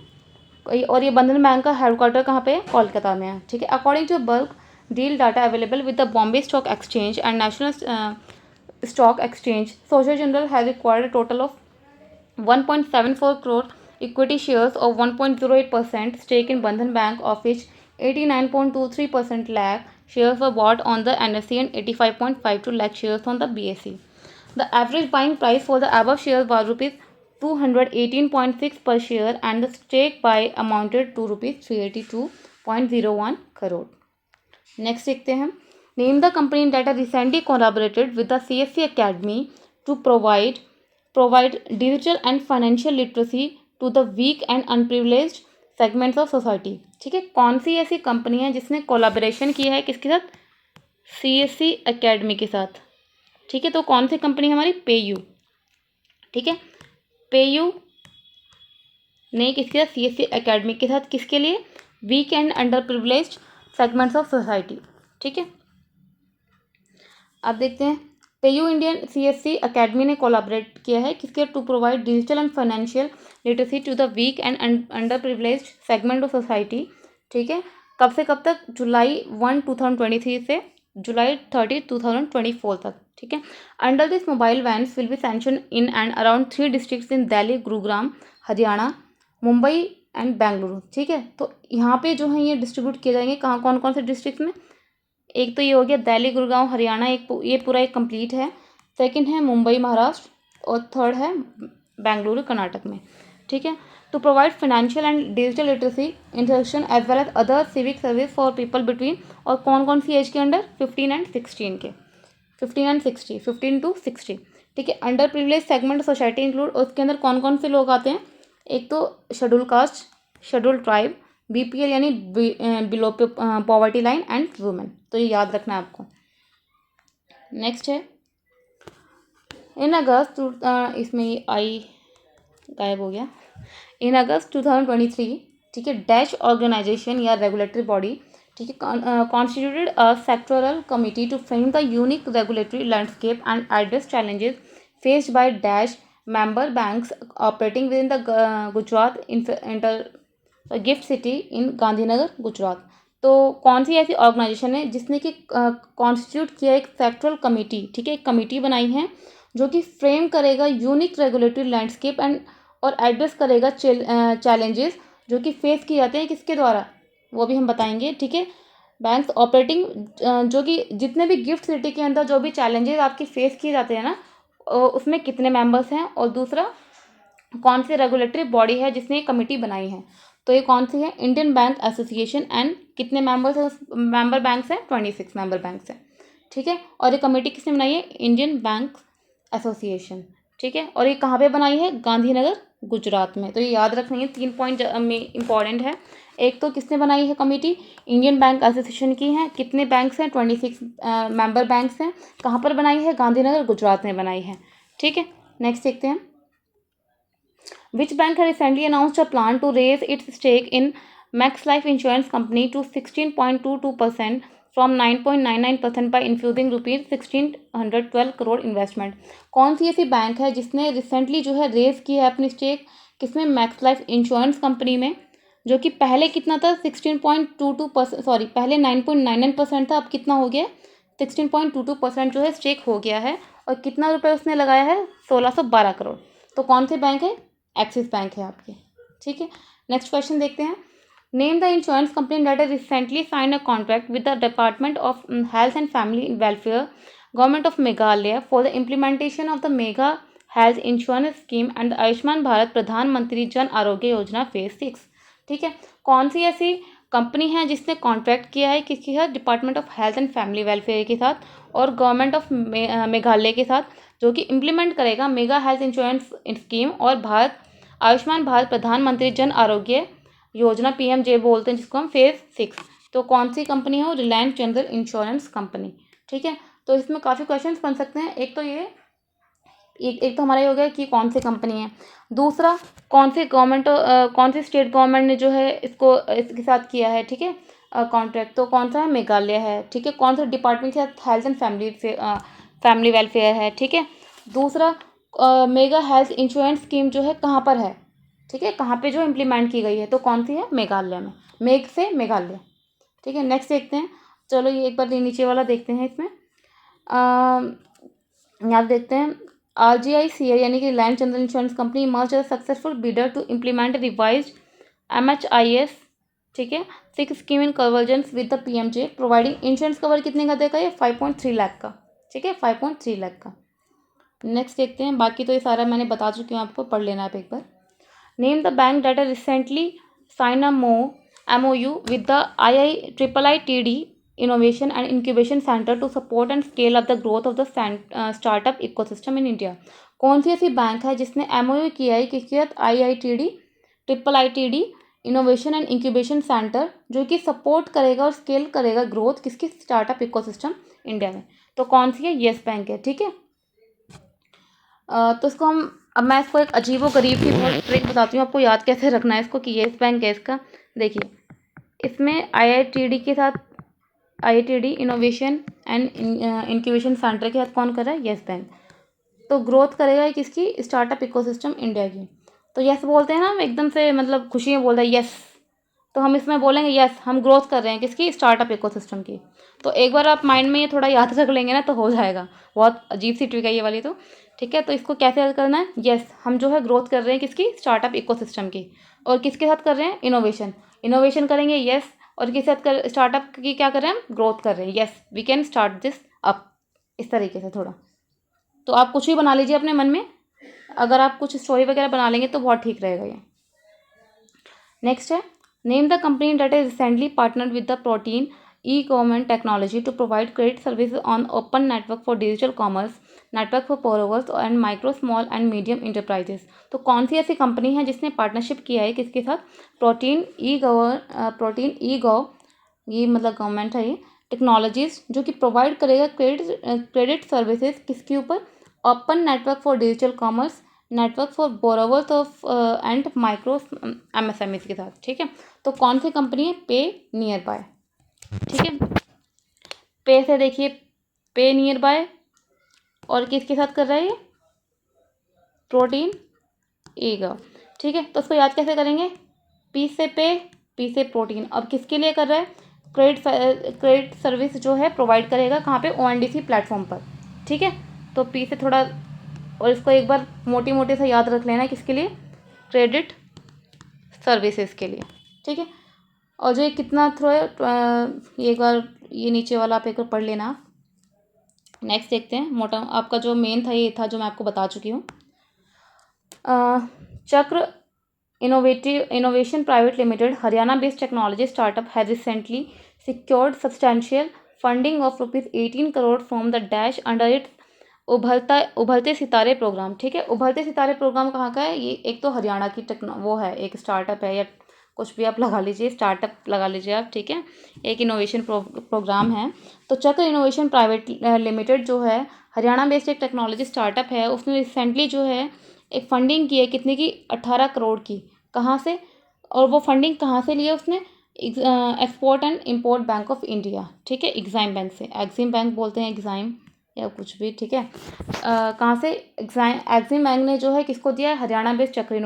और ये बंधन बैंक का हेडक्वार्टर कहाँ पे है, कोलकाता में है। ठीक है, according to bulk deal data available with the Bombay stock exchange and national stock exchange, Societe Generale has acquired a total of 1.74 crore equity shares of 1.08% stake in Bandhan Bank, of which 89.23% lakh shares were bought on the NSE and 85.52 lakh shares on the BSE. The average buying price for the above shares was rupees 218.6 per share and the stake buy amounted to rupees 382.01 crore। Next देखते हैं। Name the company that recently collaborated with the CSC Academy to provide digital and financial literacy to the weak and unprivileged segments of society। ठीक है, कौन सी ऐसी company है जिसने collaboration किया है किसके साथ, CSC Academy के साथ। ठीक है, तो कौन सी कंपनी हमारी, पेयू। ठीक है, पेयू ने किसके साथ, CSC Academy के साथ, किसके लिए, weak and underprivileged segments of society. ठीक है, अब देखते हैं। पेयू इंडियन CSC अकेडमी ने कोलैबोरेट किया है किसके, to provide digital and financial literacy to the weak and underprivileged segment of society. ठीक है, कब से कब तक, July 1, 2023 से July 30, 2024 तक। ठीक है, under this mobile vans will be sanction in and around 3 districts in Delhi, Gurugram, Haryana, Mumbai and Bengaluru. ठीक है, तो यहाँ पे जो है ये डिस्ट्रीब्यूट किए जाएंगे कहाँ, कौन कौन से डिस्ट्रिक्ट में, एक तो ये हो गया दिल्ली गुड़गांव हरियाणा, ये पूरा एक कंप्लीट है। सेकंड है मुंबई महाराष्ट्र और थर्ड है बेंगलुरु कर्नाटक में। ठीक है, to provide financial and digital literacy instruction as well as other civic service for people between, और कौन कौन सी एज के अंडर, 15 एंड 16 के, 15 एंड 60, 15 to 60। ठीक है, under privilege segment society include, उसके अंदर कौन कौन से लोग आते हैं, एक तो schedule caste, schedule tribe, BPL यानी below poverty line and women. तो ये याद रखना है आपको। नेक्स्ट है इन अगस्त, इसमें ये आई गायब हो गया। इन अगस्त 2023, ठीक है, डैश ऑर्गेनाइजेशन या रेगुलेटरी बॉडी, ठीक है, constituted a sectoral committee to frame the unique regulatory landscape and address challenges faced by dash member banks operating within the Gujarat inter gift city in Gandhinagar Gujarat. तो कौन सी ऐसी organisation है जिसने कि कॉन्स्टिट्यूट किया एक सेक्टरल कमेटी, ठीक है, एक कमेटी बनाई है जो कि फ्रेम करेगा यूनिक रेगुलेटरी लैंडस्केप एंड और एड्रेस करेगा चैलेंजेस जो कि फेस किए जाते हैं किसके द्वारा, वो भी हम बताएंगे। ठीक है, बैंक्स ऑपरेटिंग, जो कि जितने भी गिफ्ट सिटी के अंदर जो भी चैलेंजेस आपके फेस किए जाते हैं ना, उसमें कितने मेंबर्स हैं, और दूसरा कौन सी रेगुलेटरी बॉडी है जिसने ये कमेटी बनाई है। तो ये कौन सी है, इंडियन बैंक एसोसिएशन, एंड कितने मेंबर्स हैं, मेंबर बैंक्स हैं 26 मेंबर बैंक्स हैं। ठीक है, और ये कमेटी किसने बनाई है, इंडियन बैंक एसोसिएशन। ठीक है, और ये कहाँ पे बनाई है, गांधीनगर गुजरात में। तो ये याद रखना है, 3 पॉइंट में इंपॉर्टेंट है। एक तो किसने बनाई है कमेटी, इंडियन बैंक एसोसिएशन की है, कितने बैंक्स हैं, 26 मेंबर बैंक्स हैं, कहाँ पर बनाई है, गांधीनगर गुजरात में बनाई है। ठीक है, नेक्स्ट देखते हैं। Which bank has recently announced a plan to raise its stake in Max Life Insurance Company to 16.22% from 9.99% by infusing rupees 1612 crore investment. कौन सी ऐसी बैंक है जिसने रिसेंटली जो है रेज की है अपनी स्टेक किसमें, मैक्स लाइफ इंश्योरेंस कंपनी में, जो कि पहले कितना था, 16.22%, सॉरी पहले 9.99% था, अब कितना हो गया, 16.22% जो है स्टेक हो गया है। और कितना रुपए उसने लगाया है, 1612 करोड़। तो कौन सी बैंक है, एक्सिस बैंक है आपकी। ठीक है, नेक्स्ट क्वेश्चन देखते हैं। Name the insurance company that has recently sign a contract with the department of health and family welfare government of Meghalaya for the implementation of the mega health insurance scheme and Ayushman Bharat प्रधानमंत्री Jan Arogya Yojana phase 6। ठीक है, कौन सी ऐसी company है जिसने contract किया है किसके साथ, department of health and family welfare के साथ और गवर्नमेंट ऑफ मेघालय के साथ, जो कि इम्प्लीमेंट करेगा मेगा हेल्थ इंश्योरेंस स्कीम और आयुष्मान भारत प्रधानमंत्री जन आरोग्य योजना, पीएमजे बोलते हैं जिसको हम फेज 6। तो कौन सी कंपनी है, वो रिलायंस जनरल इंश्योरेंस कंपनी। ठीक है, तो इसमें काफ़ी क्वेश्चंस बन सकते हैं। एक तो ये एक तो हमारा ये हो गया कि कौन सी कंपनी है, दूसरा कौन सी गवर्नमेंट, कौन सी स्टेट गवर्नमेंट ने जो है इसके साथ किया है, ठीक है, कॉन्ट्रैक्ट, तो कौन सा है, मेघालय है। ठीक है, कौन सा डिपार्टमेंट के साथ, हेल्थ एंड फैमिली वेलफेयर है। ठीक है, दूसरा मेगा हेल्थ इंश्योरेंस स्कीम जो है कहाँ पर है, ठीक है, कहाँ पे जो इम्प्लीमेंट की गई है, तो कौन सी है, मेघालय में, मेघ से मेघालय। ठीक है, नेक्स्ट देखते हैं। चलो ये एक बार नीचे वाला देखते हैं। इसमें यहाँ देखते हैं, RGICL यानी कि Reliance general insurance company merge as successful bidder to implement revised MHIS, ठीक है, 6 scheme in convergence with the PMJ providing insurance cover कितने का देगा, ये 5.3 लाख का। ठीक है, 5.3 लाख का। नेक्स्ट देखते हैं, बाकी तो ये सारा मैंने बता चुकी हूँ, आपको पढ़ लेना आप एक बार। Name the bank that recently sign a MOU with the IITD Innovation and Incubation Center to support and scale up the growth of the startup ecosystem in India। कौन सी ऐसी बैंक है जिसने MOU किया है किसके साथ, IITD innovation and incubation centre, जो कि सपोर्ट करेगा और स्केल करेगा ग्रोथ किसकी, स्टार्टअप इकोसिस्टम इंडिया में। तो कौन सी है, येस बैंक है। ठीक है, तो इसको हम, अब मैं इसको एक अजीब व गरीब की बहुत ट्रिक बताती हूँ आपको याद कैसे रखना है इसको कि येस बैंक है इसका। देखिए, इसमें IITD के साथ, IITD innovation and incubation centre के साथ कौन कर रहा है, येस बैंक। तो ग्रोथ करेगा ये किसकी, स्टार्टअप इकोसिस्टम इंडिया की। तो यस बोलते हैं ना, हम एकदम से मतलब खुशी में बोल रहे हैं यस, तो हम इसमें बोलेंगे यस हम ग्रोथ कर रहे हैं किसकी, स्टार्टअप इकोसिस्टम की। तो एक बार आप माइंड में ये थोड़ा याद रख लेंगे ना तो हो जाएगा। बहुत अजीब सी ट्रिक है ये वाली तो। ठीक है, तो इसको कैसे याद करना है, यस हम जो है ग्रोथ कर रहे हैं किसकी, स्टार्टअप इकोसिस्टम की। और किसके साथ कर रहे हैं, इनोवेशन करेंगे यस, और किस साथ कर स्टार्टअप की क्या कर रहे हैं हम, ग्रोथ कर रहे हैं। Yes we can start this up, इस तरीके से थोड़ा। तो आप कुछ भी बना लीजिए अपने मन में, अगर आप कुछ स्टोरी वगैरह बना लेंगे तो बहुत ठीक रहेगा ये। नेक्स्ट है, name the company that is recently partnered with the Protean e government technology to provide credit service on open network for digital commerce, network for borrowers and micro small and medium enterprises. तो कौन सी ऐसी company है जिसने partnership किया है किसके साथ, प्रोटीन ई गव, ये मतलब गवर्नमेंट है ये, टेक्नोलॉजीज, जो कि प्रोवाइड करेगा क्रेडिट सर्विसेज किसके ऊपर, open network for digital commerce, network for borrowers of and micro MSMEs के साथ। ठीक है, तो कौन सी कंपनी है, पे नियर बाय। ठीक है, पे से देखिए, पे नियर बाय, और किसके साथ कर रहा है ये, प्रोटीन ईगव। ठीक है, तो उसको याद कैसे करेंगे, पी से पे, पी से प्रोटीन। अब किसके लिए कर रहा है, क्रेडिट सर्विस जो है प्रोवाइड करेगा कहाँ पे, ONDC प्लेटफॉर्म पर। ठीक है, तो पी से थोड़ा, और इसको एक बार मोटी मोटी से याद रख लेना, किसके लिए, क्रेडिट सर्विसेज के लिए। ठीक है, और जो ये कितना थ्रो है, ये एक बार ये नीचे वाला आप एक बार पढ़ लेना। नेक्स्ट देखते हैं, मोटा आपका जो मेन था ये था जो मैं आपको बता चुकी हूँ। चक्र innovation private limited, Haryana based technology startup, has recently secured substantial funding of ₹18 crore from the dash under its उभरते सितारे प्रोग्राम। ठीक है, उभरते सितारे प्रोग्राम कहाँ का है, ये एक तो हरियाणा की वो है, एक स्टार्टअप है, या कुछ भी आप लगा लीजिए, स्टार्टअप लगा लीजिए आप। ठीक है, एक इनोवेशन प्रोग्राम है। तो चक्र इनोवेशन प्राइवेट लिमिटेड जो है हरियाणा बेस्ड एक टेक्नोलॉजी स्टार्टअप है, उसने रिसेंटली जो है एक फंडिंग की है, कितने की, 18 करोड़ की। कहाँ से, और वो फंडिंग कहाँ से लिया उसने, export and import bank of India. ठीक है, एग्जाइम बैंक से, एग्जिम बैंक बोलते हैं, एग्जाइम या कुछ भी। ठीक है, कहाँ से, एग्जिम बैंक ने जो है किसको दिया है, हरियाणा बेस्ड चक्र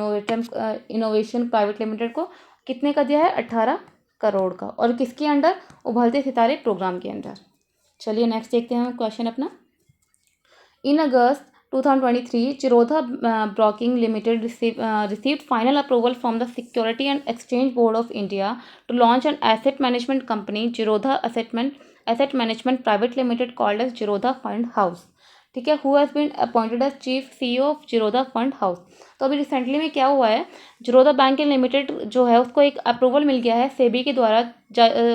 इनोवेशन प्राइवेट लिमिटेड को कितने का दिया है, 18 करोड़ का, और किसके अंडर, उभरते सितारे प्रोग्राम के अंदर। चलिए नेक्स्ट देखते हैं क्वेश्चन अपना। इन August 2023, Jirodha Broking Limited received final approval from the Security and Exchange Board of India to launch an asset management company, Jirodha Asset Management Private Limited, called as Jirodha Fund House. ठीक है, who has been appointed as Chief CEO of Jirodha Fund House. तो अभी recently में क्या हुआ है, Zerodha bank limited जो है उसको एक अप्रूवल मिल गया है सेबी के द्वारा,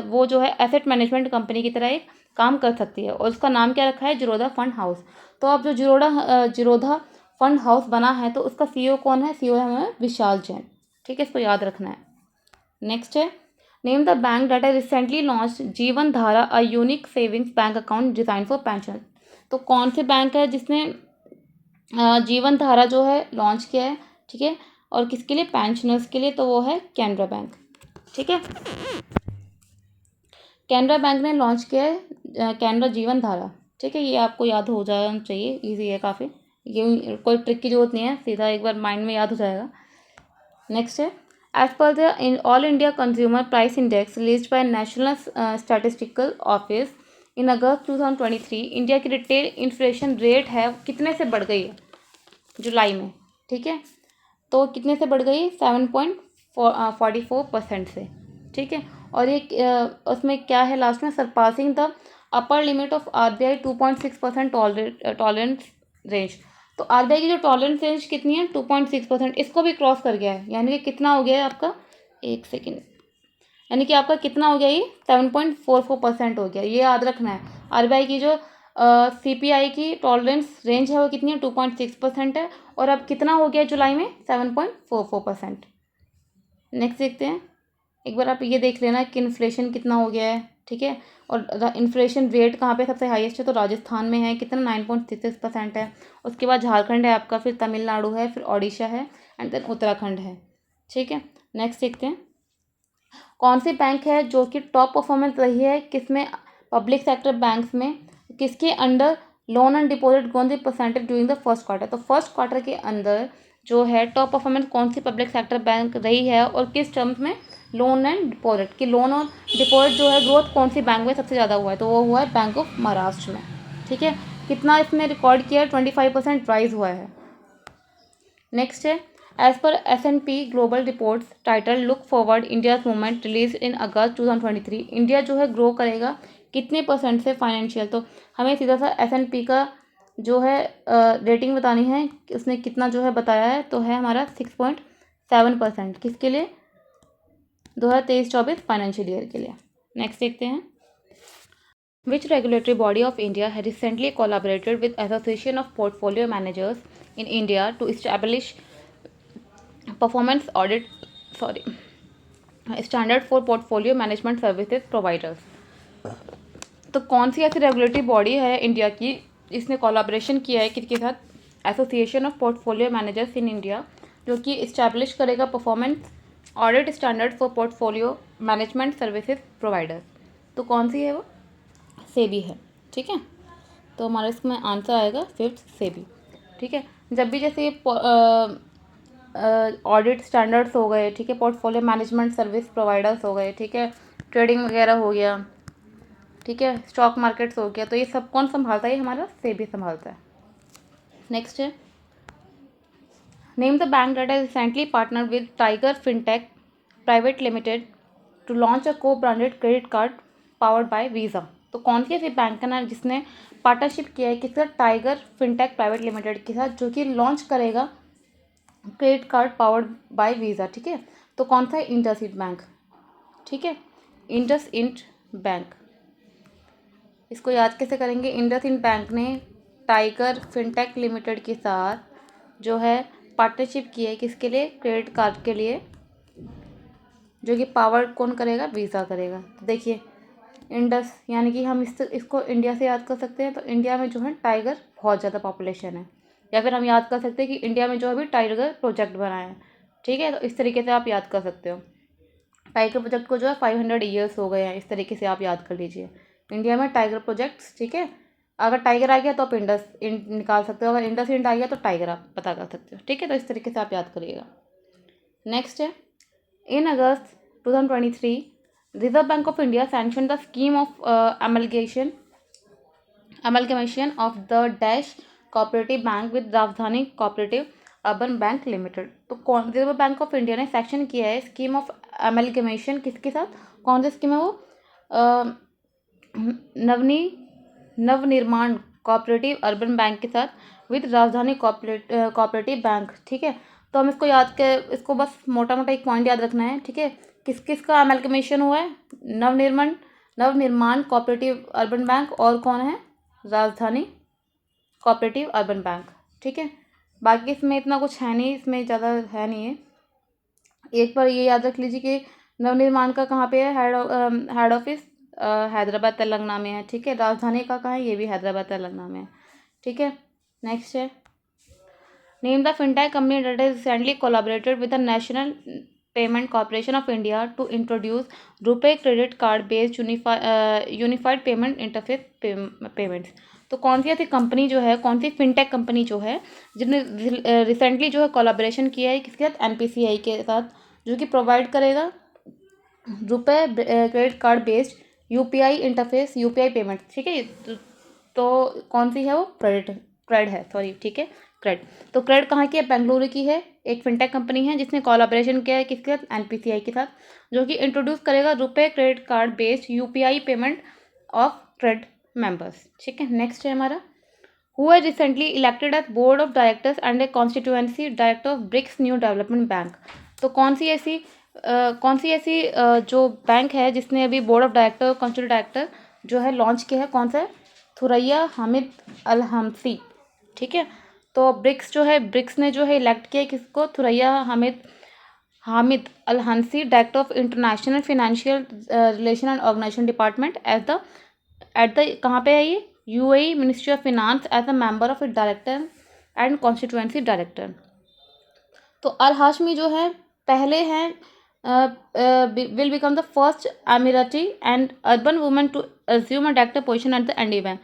वो जो है एसेट मैनेजमेंट कंपनी की तरह एक काम कर सकती है, और उसका नाम क्या रखा है, जिरोधा फंड हाउस। तो अब जो जिरोधा फंड हाउस बना है तो उसका CEO कौन है, CEO है हमें विशाल जैन। ठीक है, इसको याद रखना है। नेक्स्ट है, name the bank that has recently launch जीवन धारा, a unique savings bank account design for pension. तो कौन से बैंक है जिसने जीवन धारा जो है लॉन्च किया है। ठीक है, और किसके लिए, पेंशनर्स के लिए, तो वो है कैनरा बैंक। ठीक है, कैनरा बैंक ने लॉन्च किया है कैनरा जीवन धारा। ठीक है, ये आपको याद हो जाना चाहिए, इजी है काफ़ी, ये कोई ट्रिक की जरूरत नहीं है, सीधा एक बार माइंड में याद हो जाएगा। नेक्स्ट है, as per the all India consumer price index release by national statistical office in August 2023, India की रिटेल इन्फ्लेशन रेट है कितने से बढ़ गई है, जुलाई में। ठीक है, तो कितने से बढ़ गई, 7.44% से। ठीक है, और ये उसमें क्या है लास्ट में, surpassing the upper limit of RBI 2.6% tolerance range. तो RBI की जो टॉलरेंस रेंज कितनी है, 2.6%, इसको भी क्रॉस कर गया है, यानी कि कितना हो गया है आपका, एक सेकेंड, यानी कि आपका कितना हो गया, ये 7.44% हो गया। ये याद रखना है, RBI की जो CPI की टॉलरेंस रेंज है वो कितनी है, 2.6% है, और अब कितना हो गया जुलाई में, 7.44%। नेक्स्ट देखते हैं, एक बार आप ये देख लेना कि इन्फ्लेशन कितना हो गया है। ठीक है, और इन्फ्लेशन रेट कहाँ पे सबसे हाईएस्ट है, तो राजस्थान में है, कितना, 9.66% है। उसके बाद झारखंड है आपका, फिर तमिलनाडु है, फिर ओडिशा है, एंड देन उत्तराखंड है। ठीक है, नेक्स्ट देखते हैं, कौन सी बैंक है जो कि टॉप परफॉर्मेंस रही है, किसमें, पब्लिक सेक्टर बैंक्स में, किसके अंडर लोन एंड डिपॉजिट कौन सी percentage during the first quarter. तो फर्स्ट क्वार्टर के अंदर जो है टॉप परफॉर्मेंस कौन सी पब्लिक सेक्टर बैंक रही है, और किस टर्म्स में, लोन एंड डिपॉजिट की, लोन और डिपॉजिट जो है ग्रोथ कौन सी बैंक में सबसे ज़्यादा हुआ है, तो वो हुआ है बैंक ऑफ महाराष्ट्र में। ठीक है, कितना इसने रिकॉर्ड किया है, 25% राइज हुआ है। नेक्स्ट है, as per S&P global reports title look forward India's movement release in August 2023, India जो है ग्रो करेगा कितने परसेंट से फाइनेंशियल। तो हमें सीधा सा S&P का जो है रेटिंग बतानी है कि उसने कितना जो है बताया है, तो है हमारा 6.7%। किसके लिए? 2023-24 फाइनेंशियल ईयर के लिए। नेक्स्ट देखते हैं। Which regulatory body of India has recently collaborated with Association of Portfolio Managers in India to establish performance audit standard for portfolio management services providers? तो कौन सी ऐसी रेगुलेटरी बॉडी है इंडिया की इसने कोलैबोरेशन किया है किसके साथ? Association of portfolio managers in India, जो कि इस्टेब्लिश करेगा performance audit standard for portfolio management services providers. तो कौन सी है वो? सेबी है। ठीक है, तो हमारा इसमें आंसर आएगा 5th सेबी। ठीक है, जब भी जैसे ऑडिट स्टैंडर्ड्स हो गए, ठीक है, पोर्टफोलियो मैनेजमेंट सर्विस प्रोवाइडर्स हो गए, ठीक है, ट्रेडिंग वगैरह हो गया, ठीक है, स्टॉक मार्केट्स हो गया, तो ये सब कौन संभालता है? ये हमारा सेबी संभालता है। नेक्स्ट है, name the bank that has recently partnered with Tiger Fintech Private Limited to launch a co branded credit card powered by Visa. तो कौन सी ऐसी बैंक का नाम जिसने पार्टनरशिप किया है किसका? टाइगर फिनटेक प्राइवेट लिमिटेड के साथ, जो कि लॉन्च करेगा credit card powered by Visa. ठीक है, तो कौन सा है? IndusInd bank. ठीक है, इंडस इंड बैंक। इसको याद कैसे करेंगे? इंडस इंड बैंक ने टाइगर फिनटेक लिमिटेड के साथ जो है पार्टनरशिप की है किसके लिए? क्रेडिट कार्ड के लिए, जो कि पावर कौन करेगा? वीज़ा करेगा। तो देखिए इंडस यानी कि हम इसको इंडिया से याद कर सकते हैं। तो इंडिया में जो है टाइगर बहुत ज़्यादा पॉपुलेशन है, या फिर हम याद कर सकते हैं कि इंडिया में जो अभी टाइगर प्रोजेक्ट बना है। ठीक है, तो इस तरीके से आप याद कर सकते हो। टाइगर प्रोजेक्ट को जो है 500 ईयर्स हो गए हैं, इस तरीके से आप याद कर लीजिए इंडिया में टाइगर प्रोजेक्ट्स। ठीक है, अगर टाइगर आ गया तो आप इंडस इंड निकाल सकते हो, अगर इंडस इंड आ गया तो टाइगर आप पता कर सकते हो। ठीक है, तो इस तरीके से आप याद करिएगा। नेक्स्ट है, इन August 2023 reserve bank of India sanction the scheme of amalgamation of the dash cooperative bank with राजधानी कोऑपरेटिव अर्बन बैंक लिमिटेड। तो कौन? रिजर्व बैंक ऑफ इंडिया ने सैंक्शन किया है स्कीम ऑफ अमेलगमेशन किसके साथ? कौन सी स्कीम है वो? नवनिर्माण कोऑपरेटिव अर्बन बैंक के साथ विद राजधानी कोऑपरेटिव बैंक। ठीक है, तो हम इसको बस मोटा मोटा एक पॉइंट याद रखना है। ठीक है, किस किस का अमेलगमेशन हुआ है? नवनिर्माण कोऑपरेटिव अर्बन बैंक और कौन है? राजधानी कोऑपरेटिव अर्बन बैंक। ठीक है, बाकी इसमें इतना कुछ है नहीं, इसमें ज़्यादा है नहीं है। एक बार ये याद रख लीजिए कि नवनिर्माण का कहाँ पे है? हेड ऑफिस हैदराबाद तेलंगाना में है। ठीक है, राजधानी का कहाँ है? ये भी हैदराबाद तेलंगाना में है। ठीक है, नेक्स्ट है, name the fintech company that has recently collaborated with the national payment corporation of India to introduce RuPay credit card based unified payment interface payments. तो कौन सी ऐसी कंपनी जो है, कौन सी फिनटेक कंपनी जो है जिसने रिसेंटली जो है कोलैबोरेशन किया है किसके साथ? NPCI के साथ, जो कि प्रोवाइड करेगा RuPay credit card based UPI interface UPI payment. ठीक है, तो कौन सी है वो? क्रेड है, सॉरी। ठीक है, क्रेड। तो क्रेड कहाँ की है? बेंगलुरु की है, एक फिनटेक कंपनी है जिसने कोलैबोरेशन किया है किसके साथ? NPCI के साथ, जो कि इंट्रोड्यूस करेगा RuPay credit card based UPI payment of CRED members. ठीक है, नेक्स्ट है हमारा, who has recently elected as board of directors and a constituency director of BRICS new development bank. तो कौन सी ऐसी जो बैंक है जिसने अभी board of director constitute director जो है लॉन्च किया है? कौन सा है? थुरैया हामिद अल हमसी। ठीक है, तो ब्रिक्स ने जो है इलेक्ट किया किसको? थुरैया हामिद अल हंसी director of international financial relation and organisation department at the कहाँ पे है ये? UAE ministry of finance as a member of a director and constituency director. तो अल हाशमी जो है पहले हैं will become the first Emirati and Arab women to assume a director position at the ND bank.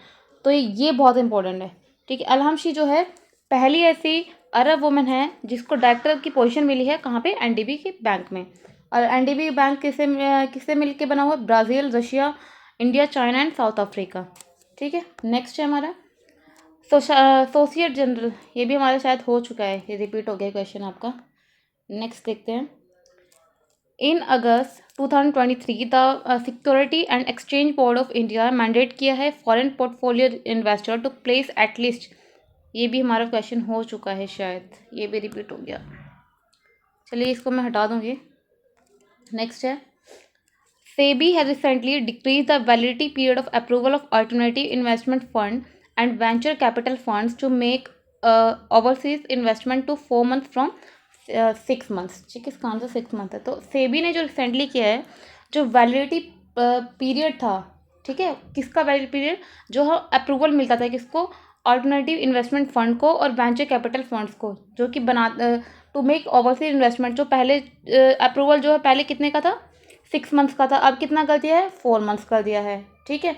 तो ये बहुत important है। ठीक है, अल हाशमी जो है पहली ऐसी अरब वुमेन है जिसको डायरेक्टर की पोजीशन मिली है कहाँ पे? NDB के बैंक में। और NDB बैंक किससे मिल के बना हुआ? Brazil, Russia, India, China and south Africa. ठीक है, नेक्स्ट है हमारा एसोसिएट जनरल। ये भी हमारा शायद हो चुका है, ये रिपीट हो गया क्वेश्चन आपका। नेक्स्ट देखते हैं। In August 2023 the security and exchange board of India mandate किया है foreign portfolio investor to place at least, ये भी हमारा क्वेश्चन हो चुका है शायद, ये भी रिपीट हो गया, चलिए इसको मैं हटा दूँगी। नेक्स्ट है, SEBI has recently decreased the validity period of approval of alternative investment fund and venture capital funds to make overseas investment to 4 months from 6 months। ठीक है, इसका आंसर 6 मंथ है। तो सेबी ने जो रिसेंटली किया है, जो वैलिडिटी पीरियड था, ठीक है, किसका वैलिडिटी पीरियड, जो अप्रूवल मिलता था किसको, अल्टरनेटिव इन्वेस्टमेंट फंड को और वेंचर कैपिटल फंड्स को, जो कि बना टू मेक ओवरसीज इन्वेस्टमेंट, जो पहले अप्रूवल जो है पहले कितने का था, 6 मंथ्स का था, अब कितना कर दिया है, 4 मंथ्स कर दिया है। ठीक है,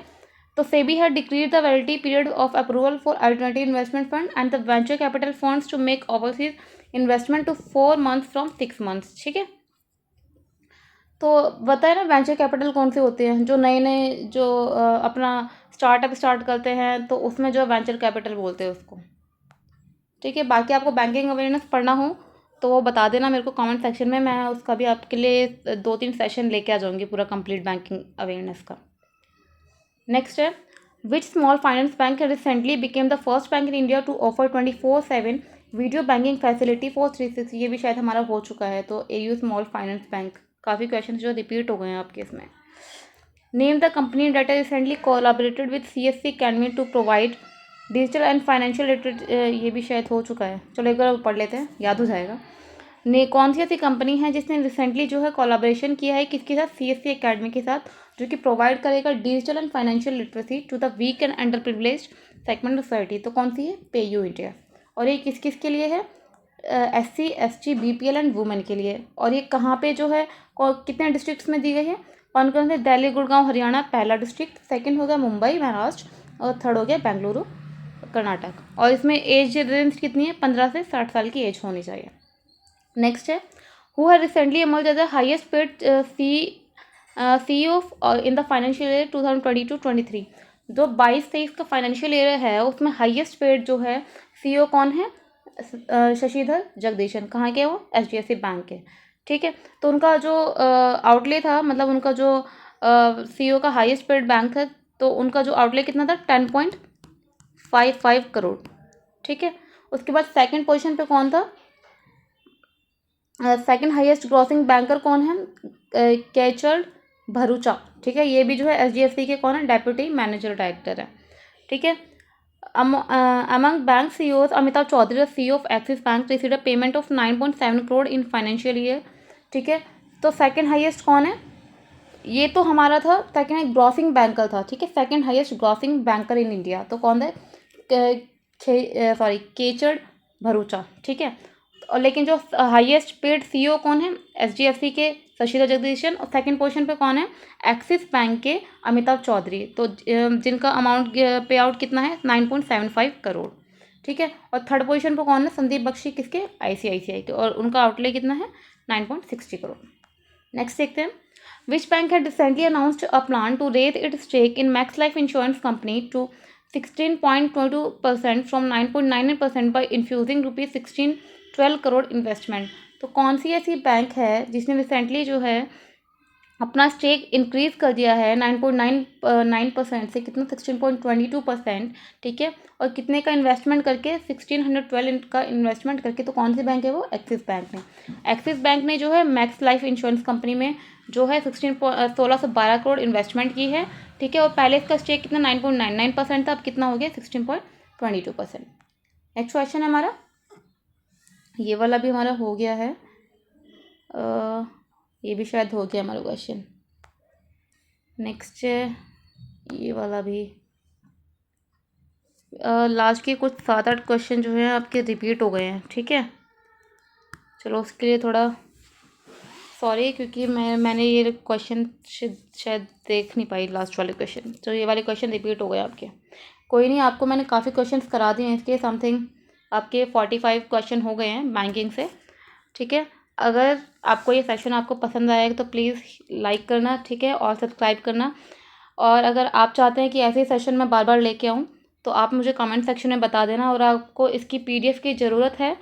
तो SEBI had decrease the validity period of approval for alternative investment fund and the venture capital funds to make overseas investment to 4 months from 6 months. ठीक है, तो बताए ना वेंचर कैपिटल कौन से होते हैं, जो नए नए जो अपना स्टार्टअप स्टार्ट करते हैं, तो उसमें जो वेंचर कैपिटल बोलते हैं उसको। ठीक है, बाकी आपको बैंकिंग अवेयरनेस पढ़ना हो तो वो बता देना मेरे को कमेंट सेक्शन में, मैं उसका भी आपके लिए 2-3 सेशन लेके आ जाऊँगी पूरा कंप्लीट बैंकिंग अवेयरनेस का। नेक्स्ट है, which small finance bank recently became the first bank in India to offer 24/7 video banking facility for 360, ये भी शायद हमारा हो चुका है। तो AU स्मॉल फाइनेंस बैंक, काफ़ी क्वेश्चन जो रिपीट हो गए हैं आपके इसमें। Name the company that recently collaborated with CSC academy to provide digital and financial literate, ये भी शायद हो चुका है, चलो एक बार पढ़ लेते हैं, याद हो जाएगा। ने कौन सी ऐसी कंपनी है जिसने रिसेंटली जो है कोलैबोरेशन किया है किसके साथ, CSC अकेडमी के साथ, जो कि प्रोवाइड करेगा digital and financial literacy to the weak and underprivileged segment of society. तो कौन सी है, PayU इंडिया। और ये किस किस के लिए है, SC ST BPL and women के लिए। और ये कहाँ पे जो है कितने डिस्ट्रिक्ट्स में दी गई है, कौन कौन से, दिल्ली गुड़गांव हरियाणा पहला डिस्ट्रिक्ट, सेकंड हो गया मुंबई महाराष्ट्र, और थर्ड हो गया बेंगलुरु कर्नाटक। और इसमें एज रेंज कितनी है, 15 से 60 साल की एज होनी चाहिए। नेक्स्ट है, who have recently emerge as the highest paid CEO in the financial year 2022-23। जो 22-23 का फाइनेंशियल ईयर है उसमें हाईएस्ट पेड जो है CEO कौन है, शशिधर जगदीशन। कहाँ के वो, HDFC बैंक के। ठीक है, तो उनका जो आउटले था, मतलब उनका जो CEO का हाईएस्ट पेड बैंक है, तो उनका जो आउटले कितना था, 10.55 करोड़। ठीक है, उसके बाद सेकंड पोजीशन पे कौन था, सेकंड हाईएस्ट ग्रॉसिंग बैंकर कौन है, केचर भरूचा। ठीक है, ये भी जो है HDFC के कौन है, डेप्यूटी मैनेजर डायरेक्टर है। ठीक है, among bank CEOs Amitabh Chaudhary, the CEO of Axis bank, received a payment of 9.7 crore in financial year. ठीक है, तो सेकंड हाईएस्ट कौन है, ये तो हमारा था सेकंड ग्रॉसिंग बैंकर था। ठीक है, सेकंड हाईएस्ट ग्रॉसिंग बैंकर इन इंडिया, तो कौन है, केचर भरूचा। ठीक है, और लेकिन जो हाईएस्ट पेड CEO कौन है, HDFC के शशिधर जगदीशन, और सेकंड पोजीशन पे कौन है, एक्सिस बैंक के अमिताभ चौधरी। तो जिनका अमाउंट पे आउट कितना है, 9.75 करोड़। ठीक है, और थर्ड पोजीशन पे कौन है, संदीप बख्शी, किसके, ICICI के, और उनका आउटले कितना है, 9.60 करोड़। नेक्स्ट देखते हैं, which bank had recently announced a plan to raise its stake in Max life insurance company to 16.22% from 9.99% by infusing ₹1612 crore investment. तो कौन सी ऐसी बैंक है जिसने रिसेंटली जो है अपना स्टेक इंक्रीज कर दिया है 9.99% से कितना, 16.22%। ठीक है, और कितने का इन्वेस्टमेंट करके, 1612 का इन्वेस्टमेंट करके। तो कौन सी बैंक है वो, एक्सिस बैंक ने। एक्सिस बैंक ने जो है मैक्स लाइफ इंश्योरेंस कंपनी में जो है 1612 करोड़ इन्वेस्टमेंट की है। ठीक है, और पहले इसका स्टेक कितना, 9.99% था, अब कितना हो गया, 16.22%। नेक्स्ट क्वेश्चन है हमारा, ये वाला भी हमारा हो गया है, ये भी शायद हो गया हमारा क्वेश्चन। नेक्स्ट ये वाला भी, लास्ट के कुछ 7-8 क्वेश्चन जो हैं आपके रिपीट हो गए हैं। ठीक है, चलो उसके लिए थोड़ा सॉरी, क्योंकि मैंने ये क्वेश्चन शायद देख नहीं पाई लास्ट वाले क्वेश्चन, तो ये वाले क्वेश्चन रिपीट हो गए आपके। कोई नहीं, आपको मैंने काफ़ी क्वेश्चंस करा दिए हैं, इसके समथिंग आपके 45 क्वेश्चन हो गए हैं बैंकिंग से। ठीक है, अगर आपको ये सेशन आपको पसंद आएगा तो प्लीज़ लाइक करना, ठीक है, और सब्सक्राइब करना। और अगर आप चाहते हैं कि ऐसे ही सेशन मैं बार बार लेके आऊँ तो आप मुझे कमेंट सेक्शन में बता देना, और आपको इसकी PDF की ज़रूरत है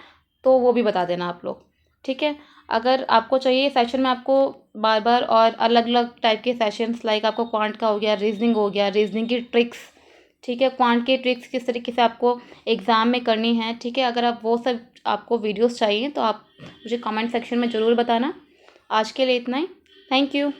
तो वो भी बता देना आप लोग। ठीक है, अगर आपको चाहिए सेशन में आपको बार बार और अलग अलग टाइप के सेशंस, लाइक आपको क्वांट का हो गया, रीजनिंग हो गया, रीजनिंग की ट्रिक्स, ठीक है, क्वांट की ट्रिक्स किस तरीके से आपको एग्ज़ाम में करनी है, ठीक है, अगर आप वो सब आपको वीडियोस चाहिए तो आप मुझे कमेंट सेक्शन में ज़रूर बताना। आज के लिए इतना ही। Thank you.